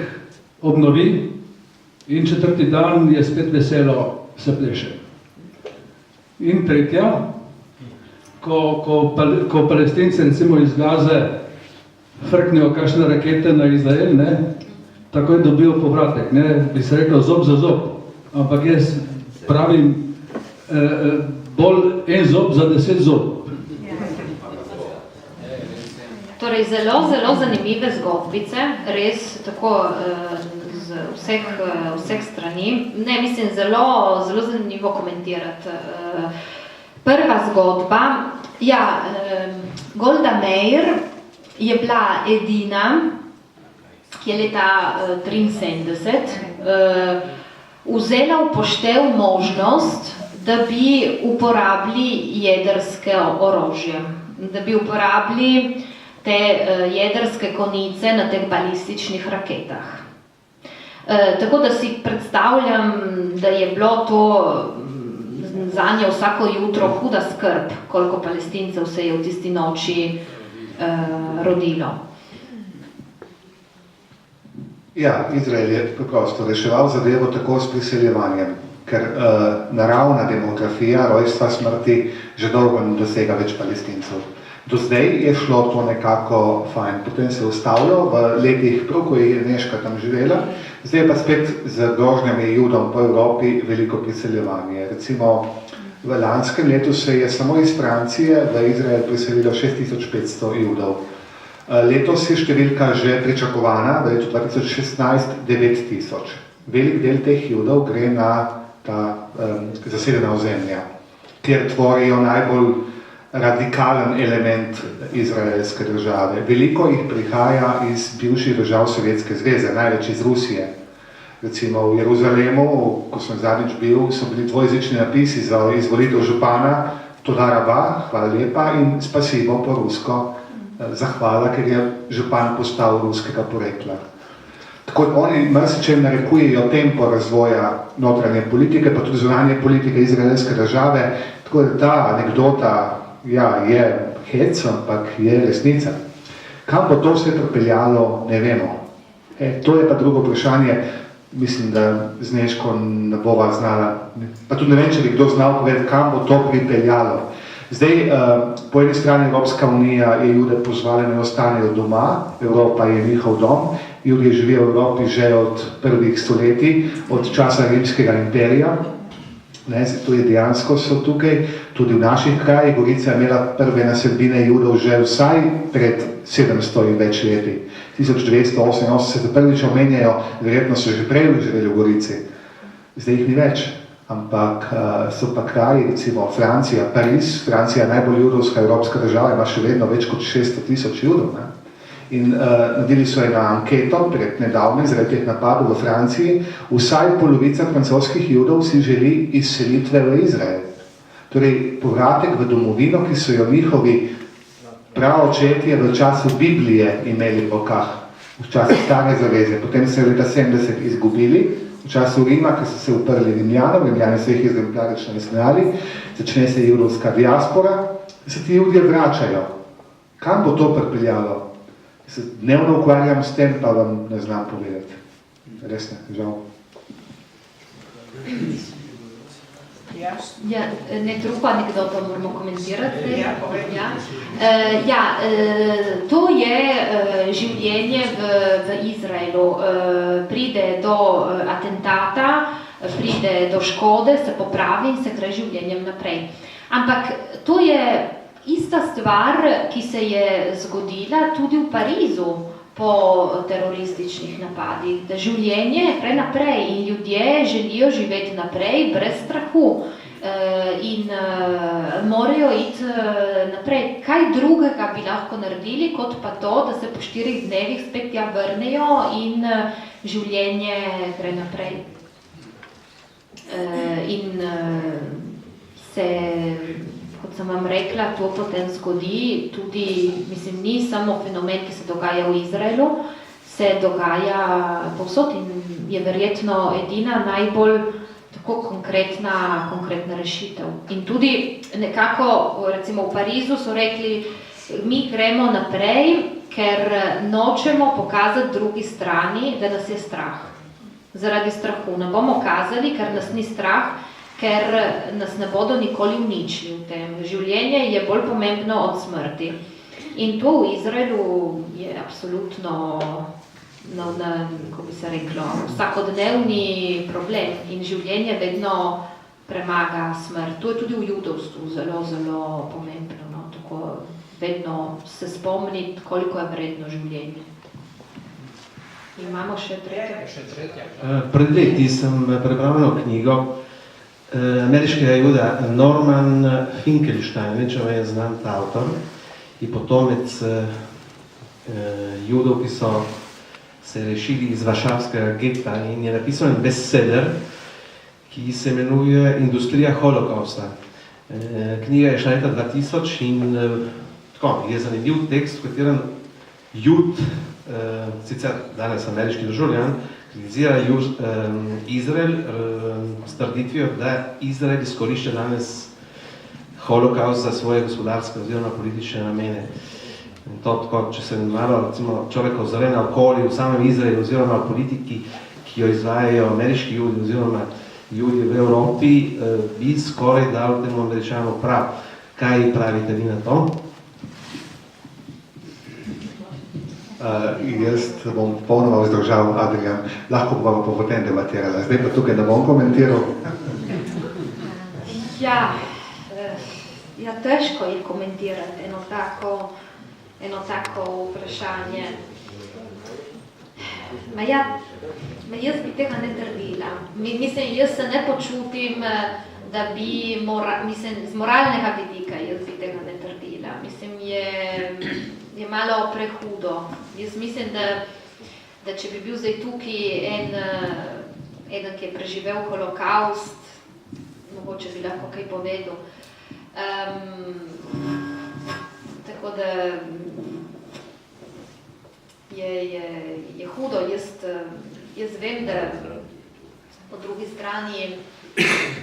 S6: obnovi in 4. dan je spet veselo se pleše. In tretja, ko Palestinci recimo iz Gaze frknejo kakšne rakete na Izrael, takoj dobijo povratek, bi se rekel zob za zob, ampak jaz pravim bolj en zob za 10 zob.
S3: Torej, zelo zanimive zgodbice, res tako z vseh strani. Ne, mislim, zelo zanimivo komentirati. Prva zgodba, Golda Meir je bila edina, ki je leta 1973 vzela v poštev možnost, da bi uporabili jedrske orožje, da bi uporabili te jedrske konice na teh balističnih raketah. Tako da si predstavljam, da je bilo to zanje vsako jutro huda skrb, koliko Palestincev se je v tisti noči rodilo.
S2: Ja, Izrael je preprosto reševal zadevo tako s priseljevanjem, ker naravna demografija, rojstva, smrti že dolgo ne dosega več Palestincev. Do zdaj je šlo to nekako fajn, potem se je ustavilo v letih, prav ko je Neška tam živela, zdaj je pa spet z grožnjami Judom po Evropi veliko priseljevanje. Recimo v lanskem letu se je samo iz Francije v Izrael priselilo 6500 Judov. Letos je številka že pričakovana, v letu 2016 9000. Velik del teh Judov gre na ta zasedena ozemlja, kjer tvorijo najbolj radikalen element izraelske države. Veliko jih prihaja iz bivših držav Sovjetske zveze, največ iz Rusije. Recimo v Jeruzalemu, ko sem zadnjič bil, so bili dvojezični napisi za izvolitev župana, toda raba, hvala lepa, in spasibo po rusko, zahvala, ker je župan postal ruskega porekla. Tako da oni marsičem narekujejo tempo razvoja notranje politike, pa tudi zunanje politike izraelske države, tako da ta anekdota je hec, ampak je resnica. Kam bo to vse pripeljalo, ne vemo. To je pa drugo vprašanje, mislim, da z Neško ne bova znala, pa tudi ne vem, če bi kdo znal povedati, kam bo to pripeljalo. Zdaj, po eni strani Evropska unija je Jude pozvala, ne ostanejo doma, Evropa je njihov dom, Judje živijo v Evropi že od prvih stoletij, od časa Rimskega imperija, tudi dejansko so tukaj, tudi v naših krajih. Gorica je imela prve naselbine Judov že vsaj pred 700 in več leti. 1288 se prvič omenjajo, verjetno so že prej živeli v Gorici. Zdaj jih ni več, ampak so pa kraji, recimo Francija, Pariz, Francija je najbolj judovska evropska država, ima še vedno več kot 600 000 Judov. In naredili so eno anketo pred nedavnim, zaradi teh napadov v Franciji. Vsaj polovica francoskih Judov si želi izselitve v Izrael. Torej, povratek v domovino, ki so jo njihovi praočetje v času Biblije imeli v rokah, v času stare zaveze, potem se je leta 70 izgubili, v času Rima, ki so se uprli Rimljanom, Rimljani so jih izremplarično nasmejali, začne se judovska diaspora, se ti Judje vračajo. Kam bo to pripeljalo? Se dnevno ukvarjam s tem, pa vam ne znam povedati. Res ne, žal.
S3: Ja, ne drugo anekdoto moramo komentirati. To je življenje v Izraelu. Pride do atentata, pride do škode, se popravi in se gre življenjem naprej. Ampak to je ista stvar, ki se je zgodila tudi v Parizu po terorističnih napadih, da življenje gre naprej in ljudje želijo živeti naprej brez strahu in morajo iti naprej. Kaj drugega bi lahko naredili, kot pa to, da se po 4 dnevih spet tja vrnejo in življenje gre naprej. In se, kot sem vam rekla, to potem zgodi tudi, mislim, ni samo fenomen, ki se dogaja v Izraelu, se dogaja povsod in je verjetno edina najbolj tako konkretna rešitev. In tudi nekako, recimo v Parizu so rekli, mi gremo naprej, ker nočemo pokazati drugi strani, da nas je strah. Zaradi strahu ne bomo kazali, ker nas ni strah, ker nas ne bodo nikoli uničili v tem. Življenje je bolj pomembno od smrti. In to v Izraelu je absolutno, kako bi se reklo, vsakodnevni problem. In življenje vedno premaga smrt. To je tudi v judovstvu zelo, zelo pomembno. No? Tako vedno se spomniti, koliko je vredno življenje. Imamo še tretje?
S7: Pred leti sem prebral eno knjigo ameriškega juda Norman Finkelstein, ne če je znan ta avtor, je potomec judov, ki so se rešili iz Varšavskega geta in je napisal en bestseller, ki se imenuje Industrija holokausta. Knjiga je šla leta 2000 in tako, je zanimiv tekst, v katerem jud, sicer danes ameriški državljan, kritizira Izrael s trditvijo, da Izrael izkorišča danes holokaust za svoje gospodarske oziroma politične namene. In to tako, če se malo recimo, človek ozre na okolje v samem Izraelu oziroma politiki, ki jo izvajajo ameriški judi oziroma judi v Evropi, bi skoraj dal temu Američanu prav. Kaj pravite vi na to?
S2: Jaz bom popolnoma vzdržal, Adrian, lahko bomo pa potem debatirali. Zdaj pa tukaj ne bom komentiral.
S3: Ja, težko je komentirati eno tako vprašanje. Jaz bi tega ne trdila. Mislim, jaz se ne počutim, da bi, z moralnega vidika, jaz bi tega ne trdila. Mislim, je malo prehudo. Jaz mislim, da če bi bil zdaj tukaj eden, ki je preživel holokaust, mogoče bi lahko kaj povedal. Tako da je hudo. Jaz vem, da po drugi strani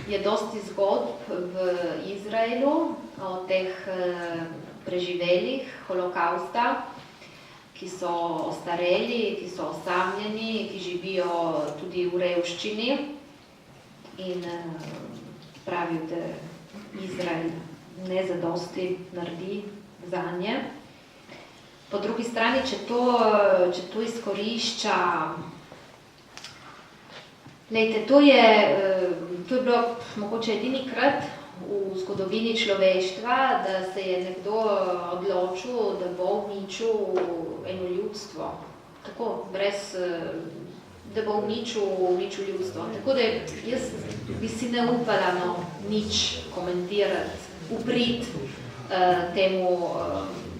S3: je dosti zgodb v Izraelu o teh preživelih holokausta, ki so ostareli, ki so osamljeni, ki živijo tudi v revščini in pravijo, da Izrael ne zadosti naredi zanje. Po drugi strani, če to izkorišča, lejte, to je bilo mogoče edini krat v zgodovini človeštva, da se je nekdo odločil, da bo uničil eno ljudstvo. Tako, brez, da bo uničil ljudstvo. Tako da jaz bi si ne upala nič komentirati, uprit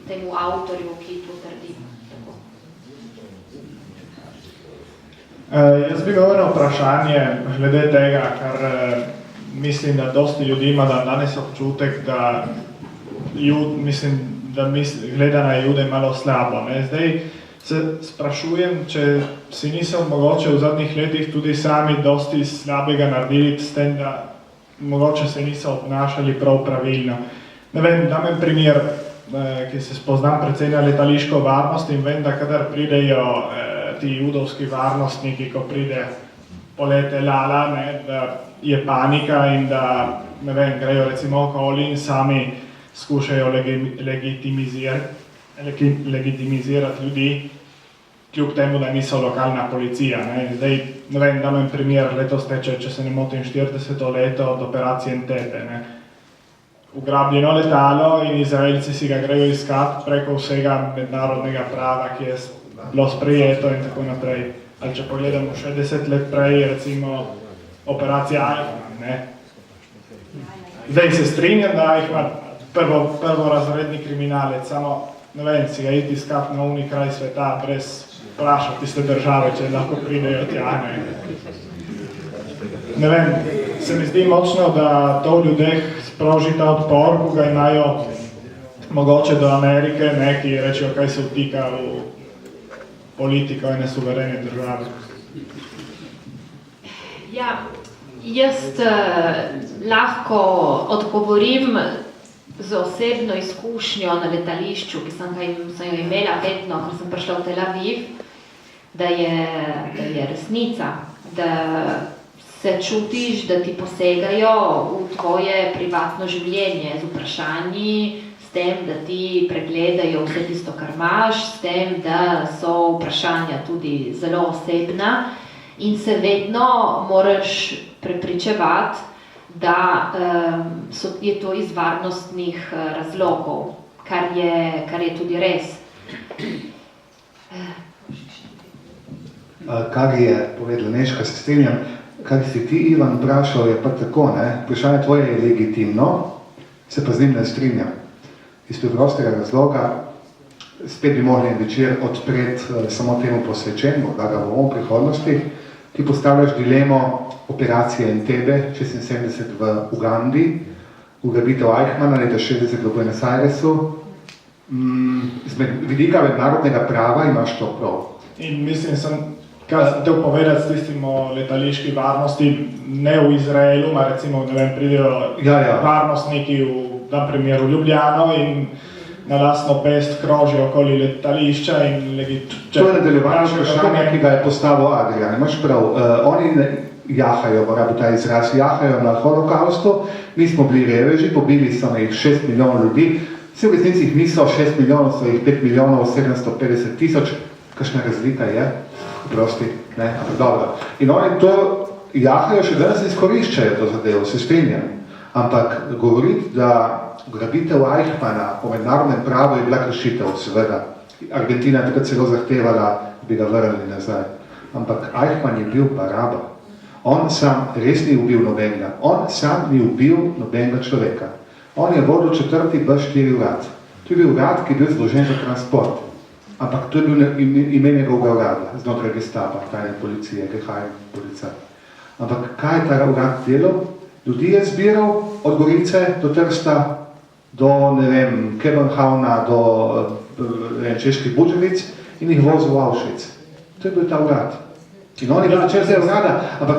S3: temu avtorju, ki to trdi. Tako.
S8: Jaz bi imel eno vprašanje glede tega, kar mislim, da dosti ljudi ima danes občutek, da gleda na Jude malo slabo. Ne? Zdaj se sprašujem, če si niso mogoče v zadnjih letih tudi sami dosti slabega naredili s tem, da mogoče se niso obnašali prav pravilno. Ne vem, dam en primer, ki se spoznam predvsem na letališko varnost in vem, da kadar pridejo ti judovski varnostniki, ko pride polete Lala, ne, da je panika in da, ne vem, grejo recimo okoli in sami skušajo legitimizirati ljudi, kljub temu, da niso lokalna policija. Ne. Zdaj, ne vem, dam en primer, letos teče, če se ne motim, 40. leto od operacije Entebbe. Ne. Ugrabljeno letalo in Izraelci si ga grejo iskat preko vsega mednarodnega prava, ki je bilo sprejeto in tako naprej. Ali če pogledamo še 10 let prej, recimo operacija Eichmann, ne. Zdaj se strinjam, da Eichmann prvorazredni kriminalec, samo, ne vem, si ga iti iskat na uni kraj sveta, brez vprašati tiste države, če lahko pridejo tja, ne. Ne vem, se mi zdi močno, da to v ljudeh sproži ta odpor, ko ga imajo mogoče do Amerike, ne, ki rečejo, kaj se vtika v politiko ene suverene države.
S3: Ja, jaz lahko odgovorim z osebno izkušnjo na letališču, ki sem jo imela vedno, ko sem prišla v Tel Aviv, da je resnica, da se čutiš, da ti posegajo v tvoje privatno življenje z vprašanji, s tem, da ti pregledajo vse tisto, kar imaš, s tem, da so vprašanja tudi zelo osebna in se vedno moraš prepričevati, da je to iz varnostnih razlogov, kar je tudi res.
S2: Kar je povedala Nežka, se strinjam, kar si ti, Ivan, vprašal, je pa tako, ne? Vprašanje tvoje je legitimno, se pa z njim ne strinjam. Iz preprostega razloga, spet bi morali večer odpreti samo temu posvečen, morda ga bomo v prihodnosti, ti postavljaš dilemo operacije Entebbe 76 v Ugandi, ugrabitev Eichmanna leta 60 v Buenos Airesu. Z vidika mednarodnega prava imaš to prav.
S8: In mislim, sem hotel povedati s tistim o letališki varnosti, ne v Izraelu, ma recimo, ne vem, pridejo varnostniki na primer v Ljubljano in na lastno pest krožijo okoli letališča in
S2: To je nadaljevanje vprašanja, ki ga je postavil Adrian. Imaš prav, oni jahajo, moram ta izraz, jahajo na holokaustu, mi smo bili reveži, pobili so jih 6 milijonov ljudi, vsi v resnici jih niso 6 milijonov, so jih 5 milijonov 750 tisoč, kakšna razlika je, prosti, ne, ampak dobro. In oni to jahajo, še danes izkoriščajo to zadevo, se strinjam. Ampak govoriti, da ugrabitev Eichmanna po mednarodnem pravu je bila kršitev, seveda. Argentina je takrat celo zahtevala, da bi ga vrnili nazaj. Ampak Eichmann je bil baraba. On sam res ni ubil nobenega. On sam ni ubil nobenega človeka. On je vodil 4. B4 urad. To je bil urad, ki je bil zložen za transport. Ampak to je bil ime njegovega urada, znotraj gestapa, tajne policije, Geheim policija. Ampak kaj je ta urad delal? Ljudi je zbiral od Gorice do Trsta, do, ne vem, Kebenhavna, do čeških Bučevic in jih vozil v Auschwitz. To je bil ta urad. In on je bil začel zdaj urada, ampak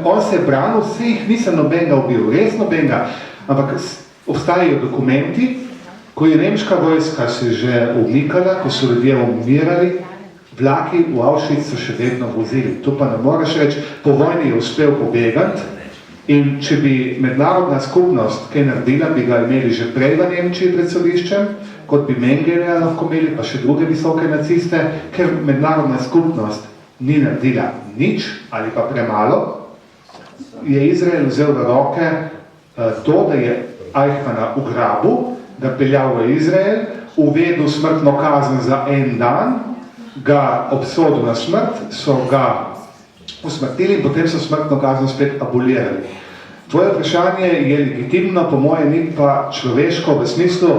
S2: on se je branil, vsi jih nisem nobenega ubil, res nobenega. Ampak obstajajo dokumenti, ko je nemška vojska se že umikala, ko so ljudje umirali, vlaki v Auschwitz so še vedno vozili. To pa ne moreš reči, po vojni je uspel pobegati in če bi mednarodna skupnost kaj naredila, bi ga imeli že prej v Nemčiji pred sodiščem, kot bi Mengele lahko imeli, pa še druge visoke naciste, ker mednarodna skupnost ni naredila nič ali pa premalo, je Izrael vzel v roke to, da je Eichmanna ugrabil, ga peljal v Izrael, uvedel smrtno kazen za en dan, ga obsodil na smrt, so ga usmrtili in potem so smrtno kazen spet abolirali. Tvoje vprašanje je legitimno, po moje ni pa človeško v smislu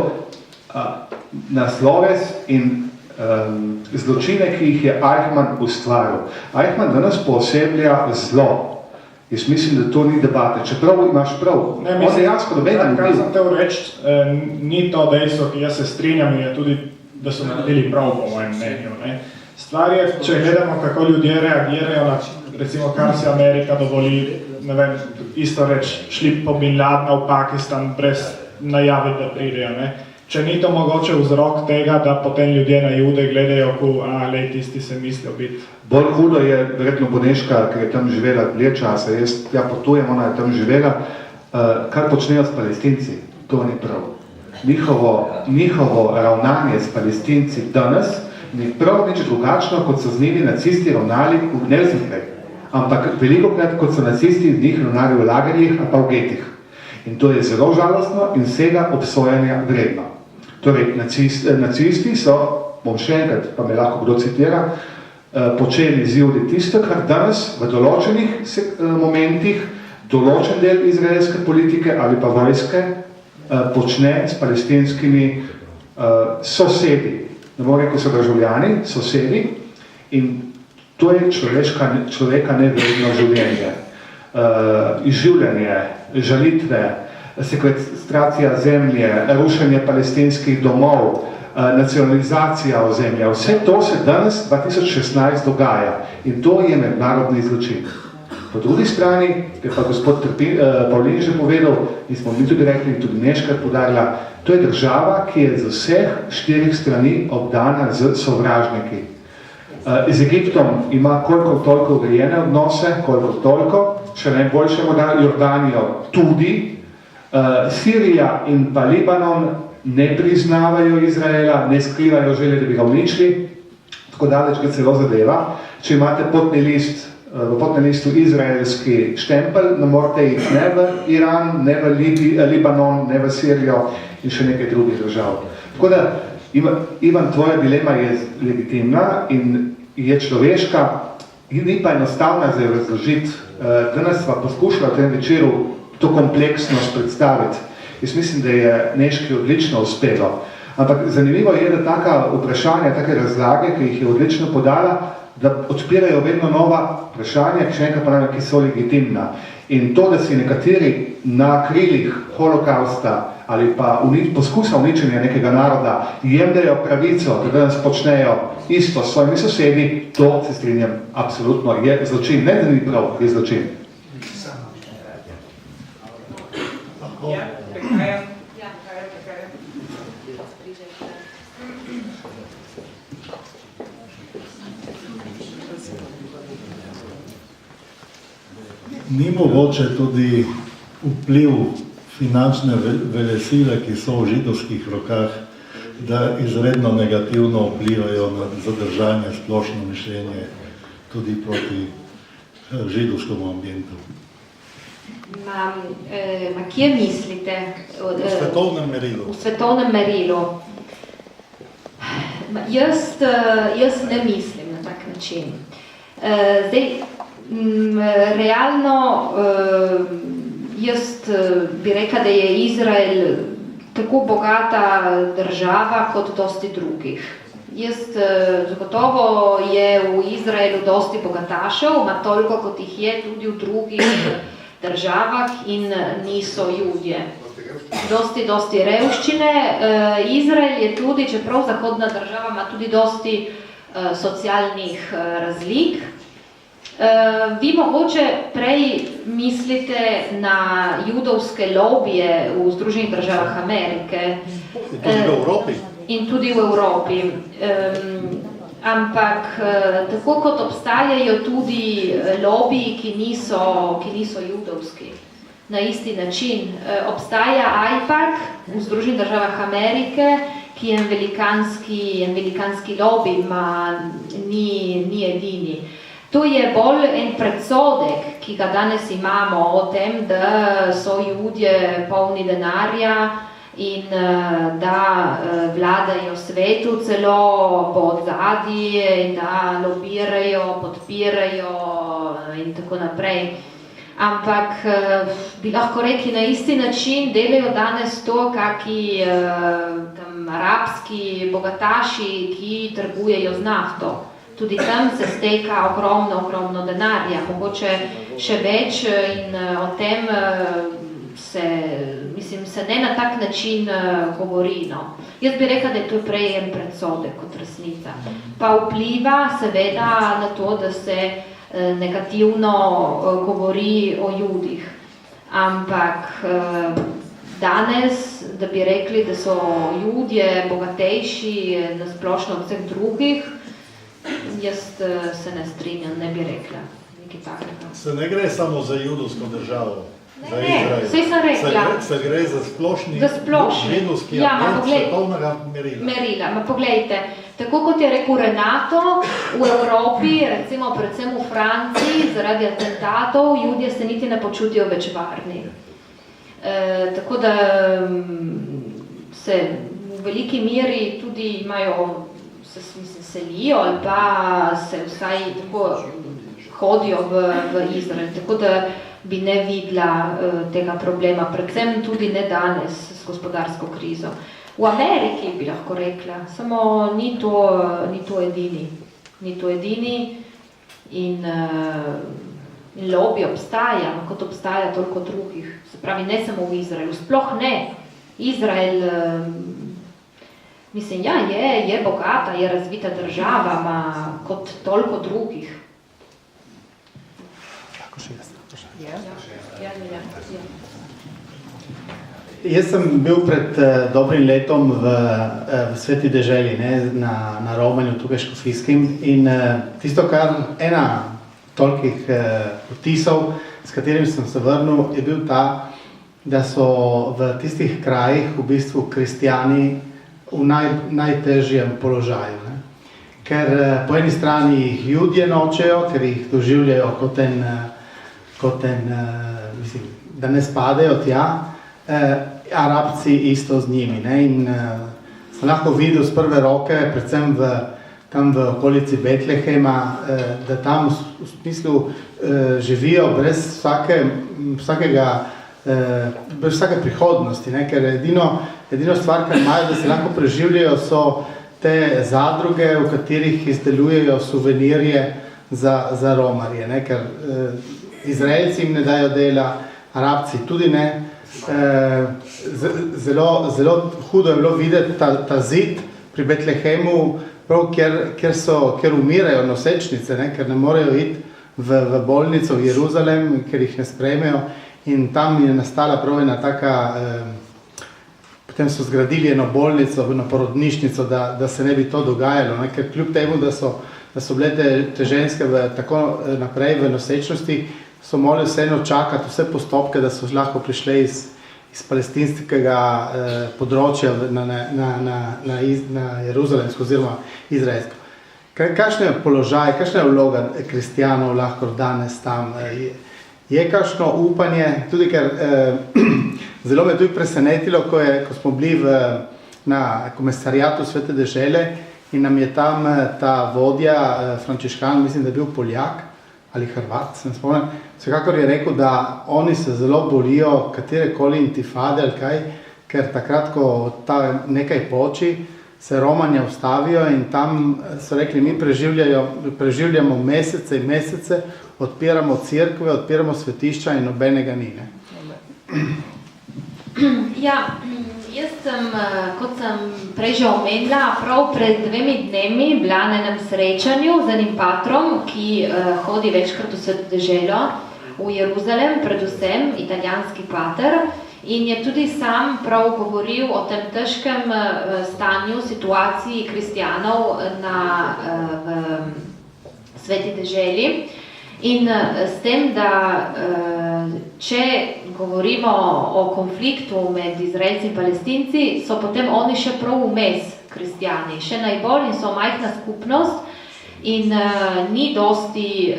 S2: nasloves in zločine, ki jih je Eichmann ustvaril. Eichmann danes pooseblja zlo. Jaz mislim, da to ni debate, čeprav imaš prav.
S8: Ne, mislim, kar sem te reči, ni to dejstvo, ki jaz se strinjam, je tudi, da so naredili prav, po mojem mnenju. Ne. Stvar je, če gledamo, kako ljudje reagirajo na, recimo, kar si Amerika dovoli, ne vem, isto reč, šli po Bin Ladna v Pakistan brez najave, da pridejo. Ne. Če ni to mogoče vzrok tega, da potem ljudje na Jude gledajo, lej, tisti se mislijo biti.
S2: Bolj hudo je, verjetno Boneška, ker je tam živela dlje časa, jaz potujem, ona je tam živela, kar počnejo s Palestinci, to ni prav. Njihovo ravnanje s Palestinci danes ni prav nič drugačno, kot so z njimi nacisti ravnali v Helsinkih, ampak velikokrat, kot so nacisti z njih ravnali v lagerjih, a pa v getih. In to je zelo žalostno in vsega obsojanja vredno. Torej, nacisti so, bom še enkrat, pa me lahko kdo citira, počeli z Judi tisto, kar danes v določenih momentih določen del izraelske politike ali pa vojske počne s palestinskimi sosedi. Ne bom rekel so državljani, sosedi, in to je človeka nevredno življenje. Izživljanje, žalitve, sekvestracija zemlje, rušenje palestinskih domov, nacionalizacija ozemlja, vse to se danes 2016 dogaja in to je mednarodni zločin. Po drugi strani, je pa gospod Pavlin že povedal, in smo mi tudi rekli, tudi Neška podarila, to je država, ki je z vseh 4 strani obdana z sovražniki. Z Egiptom ima koliko toliko urejene odnose, koliko toliko, še najboljše morda Jordanijo tudi, Sirija in pa Libanon ne priznavajo Izraela, ne skrivajo želje, da bi ga uničili, tako daleč ga celo zadeva. Če imate potni list, v potnem listu izraelski štempelj, ne morate iti ne v Iran, ne v Libanon, ne v Sirijo in še nekaj drugih držav. Tako da, Ivan, tvoja dilema je legitimna in je človeška, ni pa enostavna za razložiti. Danes sva poskušala v tem večeru to kompleksnost predstaviti. Jaz mislim, da je Neški odlično uspelo. Ampak zanimivo je, da taka vprašanja, take razlage, ki jih je odlično podala, da odpirajo vedno nova vprašanja, ki še enkrat ponavljam, ki so legitimna. In to, da si nekateri na krilih holokausta ali pa poskusa uničenja nekega naroda jemljajo pravico, da danes počnejo isto s svojimi sosedi, to se strinjam, absolutno je zločin. Ne, da ni prav, je zločin.
S9: Ni mogoče tudi vpliv finančne velesile, ki so v židovskih rokah, da izredno negativno vplivajo na zadržanje, splošno mišljenje tudi proti židovskemu ambientu.
S3: Kje mislite?
S9: V svetovnem merilu.
S3: V svetovnem merilu. Jaz ne mislim na tak način. Zdaj, realno, jaz bi rekla, da je Izrael tako bogata država kot dosti drugih. Zagotovo je v Izraelu dosti bogatašev, ima toliko, kot jih je tudi v drugih državah in niso Judje. Dosti revščine. Izrael je tudi, čeprav zahodna država ima tudi dosti socialnih razlik. Vi mogoče prej mislite na judovske lobije v Združenih državah Amerike. In tudi v Evropi. Ampak tako kot obstajajo tudi lobiji, ki niso judovski. Na isti način. Obstaja AIPAC v Združenih državah Amerike, ki je en velikanski lobby, ni edini. To je bolj en predsodek, ki ga danes imamo o tem, da so Judje polni denarja in da vladajo svetu celo po odzadji in da lobirajo, podpirajo in tako naprej. Ampak bi lahko rekli na isti način, delajo danes to, kaki tam arabski bogataši, ki trgujejo z nafto. Tudi tam se steka ogromno denarja, mogoče še več in o tem se ne na tak način govori. No. Jaz bi rekla, da je to prej en predsodek kot resnica. Pa vpliva seveda na to, da se negativno govori o Judih. Ampak danes, da bi rekli, da so Judje bogatejši na splošno od vseh drugih, jaz se ne strinjam, ne bi rekla nekaj takega.
S9: Se ne gre samo za judovsko državo, za Izrael.
S3: Saj sem rekla.
S9: Se gre za splošni židovski agent svetovnega merila.
S3: Ma poglejte, tako kot je rekel Renato, v Evropi, recimo predvsem v Franciji, zaradi atentatov, Judje se niti ne počutijo več varni. Tako da se v veliki meri tudi imajo, se selijo ali pa se vsaj tako hodijo v Izrael, tako da bi ne videla tega problema, predvsem tudi ne danes s gospodarsko krizo. V Ameriki bi lahko rekla, samo ni to edini. Ni to edini in lobby obstaja, kot obstaja toliko drugih. Se pravi, ne samo v Izraelu, sploh ne. Izrael, mislim, ja, je bogata, je razvita država, ma kot toliko drugih.
S10: Jaz sem bil pred dobrim letom v Sveti deželi, na romanju tukaj škofijskim in tisto, kar ena tolikih vtisov, s katerim sem se vrnil, je bil ta, da so v tistih krajih v bistvu kristjani v najtežjem položaju. Ne? Ker po eni strani jih Judje nočejo, ker jih doživljajo kot mislim, da ne spadajo tja, Arabci isto z njimi. Ne? In sem lahko videl z prve roke, predvsem tam v okolici Betlehema, da tam v smislu živijo brez vsake prihodnosti, ne? Ker edino stvar, kar imajo, da se lahko preživljajo, so te zadruge, v katerih izdelujejo suvenirje za romarje, ne? Ker Izraelci jim ne dajo dela, Arabci tudi ne. Zelo hudo je bilo videti ta zid pri Betlehemu, prav kjer umirajo nosečnice, ne? Ker ne morejo iti v bolnico v Jeruzalem, ker jih ne sprejmejo. In tam je nastala prav ena taka, potem so zgradili eno bolnico, eno porodnišnico, da se ne bi to dogajalo, ne? Ker kljub temu, da so bile te ženske tako naprej v nosečnosti, so morali vseeno čakati vse postopke, da so lahko prišle iz palestinskega področja na Jeruzalemsko oziroma izraelsko. Kakšen je položaj, kakšna je vloga kristjanov lahko danes tam? Je kakšno upanje, tudi ker zelo me tudi presenetilo, ko smo bili na komisarijatu Svete dežele in nam je tam ta vodja, frančiškan, mislim, da je bil Poljak ali Hrvat, se ne spomnim, vsekakor je rekel, da oni se zelo borijo katerekoli intifade ali kaj, ker takrat, ko ta nekaj poči, se Romanja ustavijo in tam so rekli, mi preživljamo mesece in mesece, odpiramo cerkve, odpiramo svetišča in nobenega ni. Ne?
S3: Ja, jaz sem, kot sem prej že omenila, prav pred 2 dnemi bila na enem srečanju z enim patrom, ki hodi večkrat v Sveto deželo v Jeruzalem, predvsem italijanski pater, in je tudi sam prav govoril o tem težkem stanju, situaciji kristjanov v Sveti deželi. In s tem, da če govorimo o konfliktu med Izraelci in Palestinci, so potem oni še prav vmes kristjani, še najbolj in so majhna skupnost in ni dosti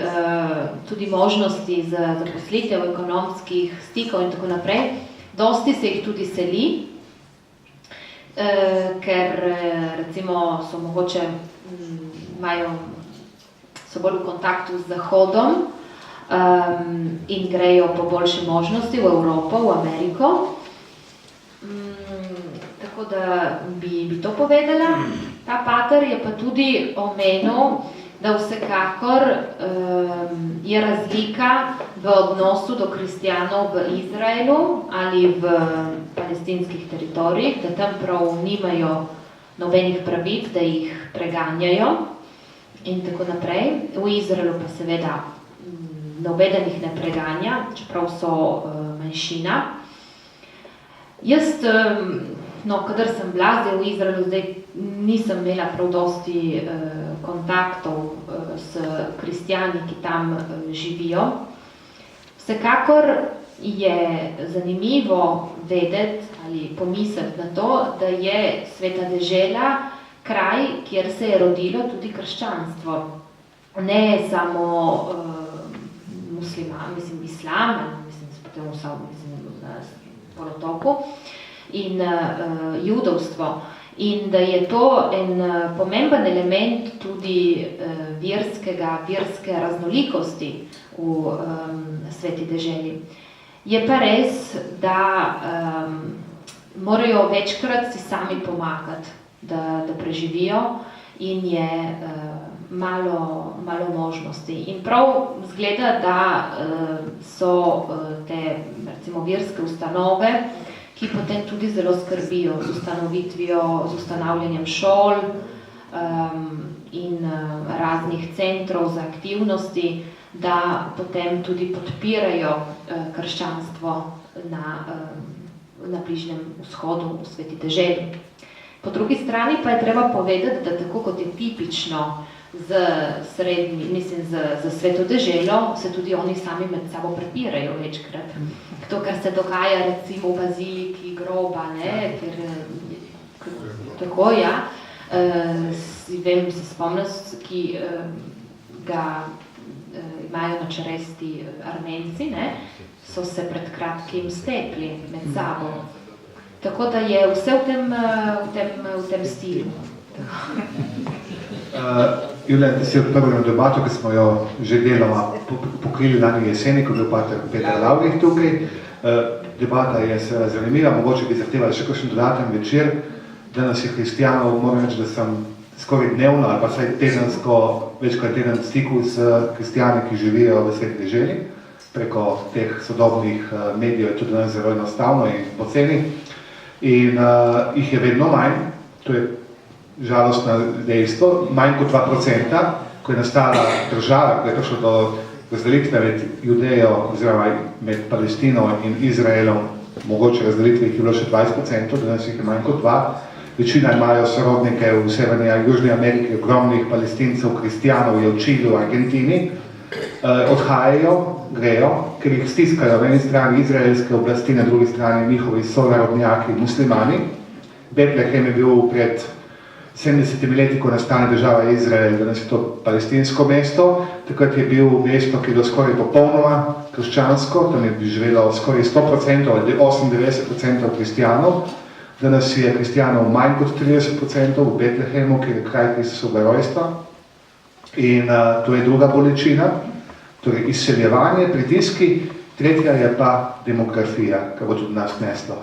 S3: tudi možnosti za zaposlitev, ekonomskih stikov in tako naprej. Dosti se jih tudi seli, ker recimo so mogoče so bolj v kontaktu z Zahodom in grejo po boljše možnosti v Evropo, v Ameriko. Tako tako da bi to povedala. Ta pater je pa tudi omenil, da vsekakor je razlika v odnosu do kristjanov v Izraelu ali v palestinskih teritorijih, da tam prav nimajo nobenih pravic, da jih preganjajo in tako naprej. V Izraelu pa seveda nobeden jih ne preganja, čeprav so manjšina. Jaz, kadar sem bila zdaj v Izraelu, zdaj nisem imela prav dosti kontaktov s kristjani, ki tam živijo. Vsekakor je zanimivo vedeti ali pomisliti na to, da je Sveta dežela kraj, kjer se je rodilo tudi krščanstvo. Ne samo islam, potem na polotoku in judovstvo. In da je to en pomemben element tudi verske raznolikosti v Sveti deželi. Je pa res, da morajo večkrat si sami pomagati, da preživijo in je malo možnosti. In prav zgleda, da so te recimo verske ustanove, ki potem tudi zelo skrbijo z ustanavljanjem šol in raznih centrov za aktivnosti, da potem tudi podpirajo krščanstvo na Bližnjem vzhodu, v Sveti deželi. Po drugi strani pa je treba povedati, da tako kot je tipično za Sveto deželo, se tudi oni sami med sabo prepirajo večkrat. To, kar se dogaja recimo v baziliki groba, ne, ker tako, ja, se spomnim, ki ga imajo na čeresti Armenci, ne, so se pred kratkim stepli med sabo. Tako da je vse v tem stilu.
S2: Julijan, ti si odprl na debato, ki smo jo že deloma pokrili lani jeseni, ko je bil pater Peter Lavrih tukaj. Debata je seveda zanimiva, mogoče bi zahtevala še kakšen dodaten večer. Danes je hristijanov, moram reči, da sem skoraj dnevno ali pa vsaj tedensko, večkrat teden v stiku s kristijani, ki živijo v Sveti deželi. Preko teh sodobnih medijev je to danes zelo enostavno in poceni. In jih je vedno manj, to je žalostno dejstvo, manj kot 2%, ko je nastala država, ko je prišlo do razdelitve med Judejo oziroma med Palestino in Izraelom, mogoče razdelitve jih je bilo še 20%, danes jih je manj kot 2%. Večina imajo sorodnike v Severni in Južni Ameriki, ogromnih palestincev, kristijanov je v Čilu, v Argentini, odhajajo, grejo, ker jih stiskajo v eni strani izraelske oblasti, na drugi strani njihovi sonarodnjaki muslimani. Betlehem je bil pred 70 leti, ko nastane država Izrael, danes je to palestinsko mesto. Takrat je bil mesto, ki je bilo skoraj popolnoma krščansko, tam je živelo skoraj 100% ali 98% kristijanov. Danes je kristijanov manj kot 30% v Betlehemu, ki je kraj Kristusovega rojstva. In to je druga bolečina, torej izseljevanje, pritiski. Tretja je pa demografija, kar bo tudi nas neslo.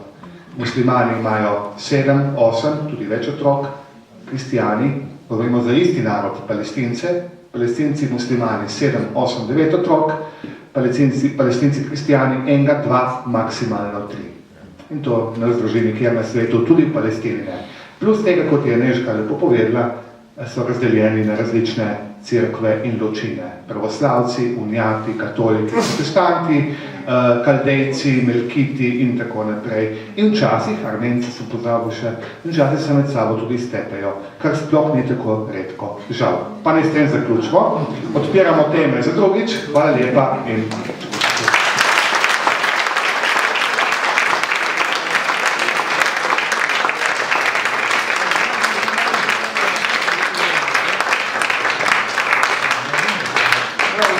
S2: Muslimani imajo 7, 8, tudi več otrok, kristijani, govorimo za isti narod, palestince, palestinci, muslimani 7, 8, 9 otrok, palestinci, kristijani 1, 2, maksimalno 3. In to na razdružini, kjer na svetu, tudi v Palestini. Plus tega, kot je Nežka lepo povedala, so razdeljeni na različne cerkve in ločine. Pravoslavci, unijati, katoliki, protestanti, kaldejci, melkiti in tako naprej. In včasih, Armenci so pozabil še, včasih se med sabo tudi stepejo, kar sploh ni tako redko. Žal. Pa ne s tem zaključimo. Odpiramo teme za drugič. Hvala lepa in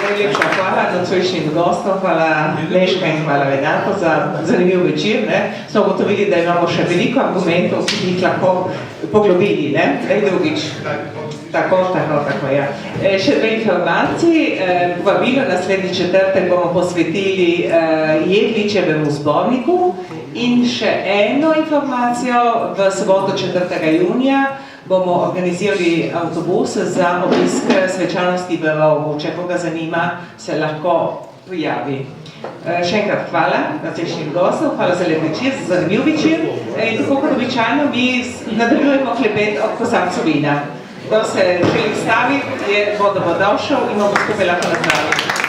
S1: Najlepša hvala nocojšnjim gostom, hvala Nežka in hvala Renato za zanimiv večer. Smo ugotovili, da imamo še veliko argumentov, ki jih lahko poglobili, ne? Drugič. Tako, ja. Še dve informaciji. Povabilo naslednji četrtek bomo posvetili Jedličevemu zborniku in še eno informacijo. V soboto 4. junija bomo organizirali avtobus za obisk svečanosti v Rogu. Če koga zanima, se lahko prijavi. Še enkrat hvala različnim gostom, hvala za lep večer, za zanimiv večer. In tako kot običajno, mi nadaljujemo klepet od kozarcev vina. Kdo se želi staviti, bo dobrodošel in bomo skupaj lahko napravili.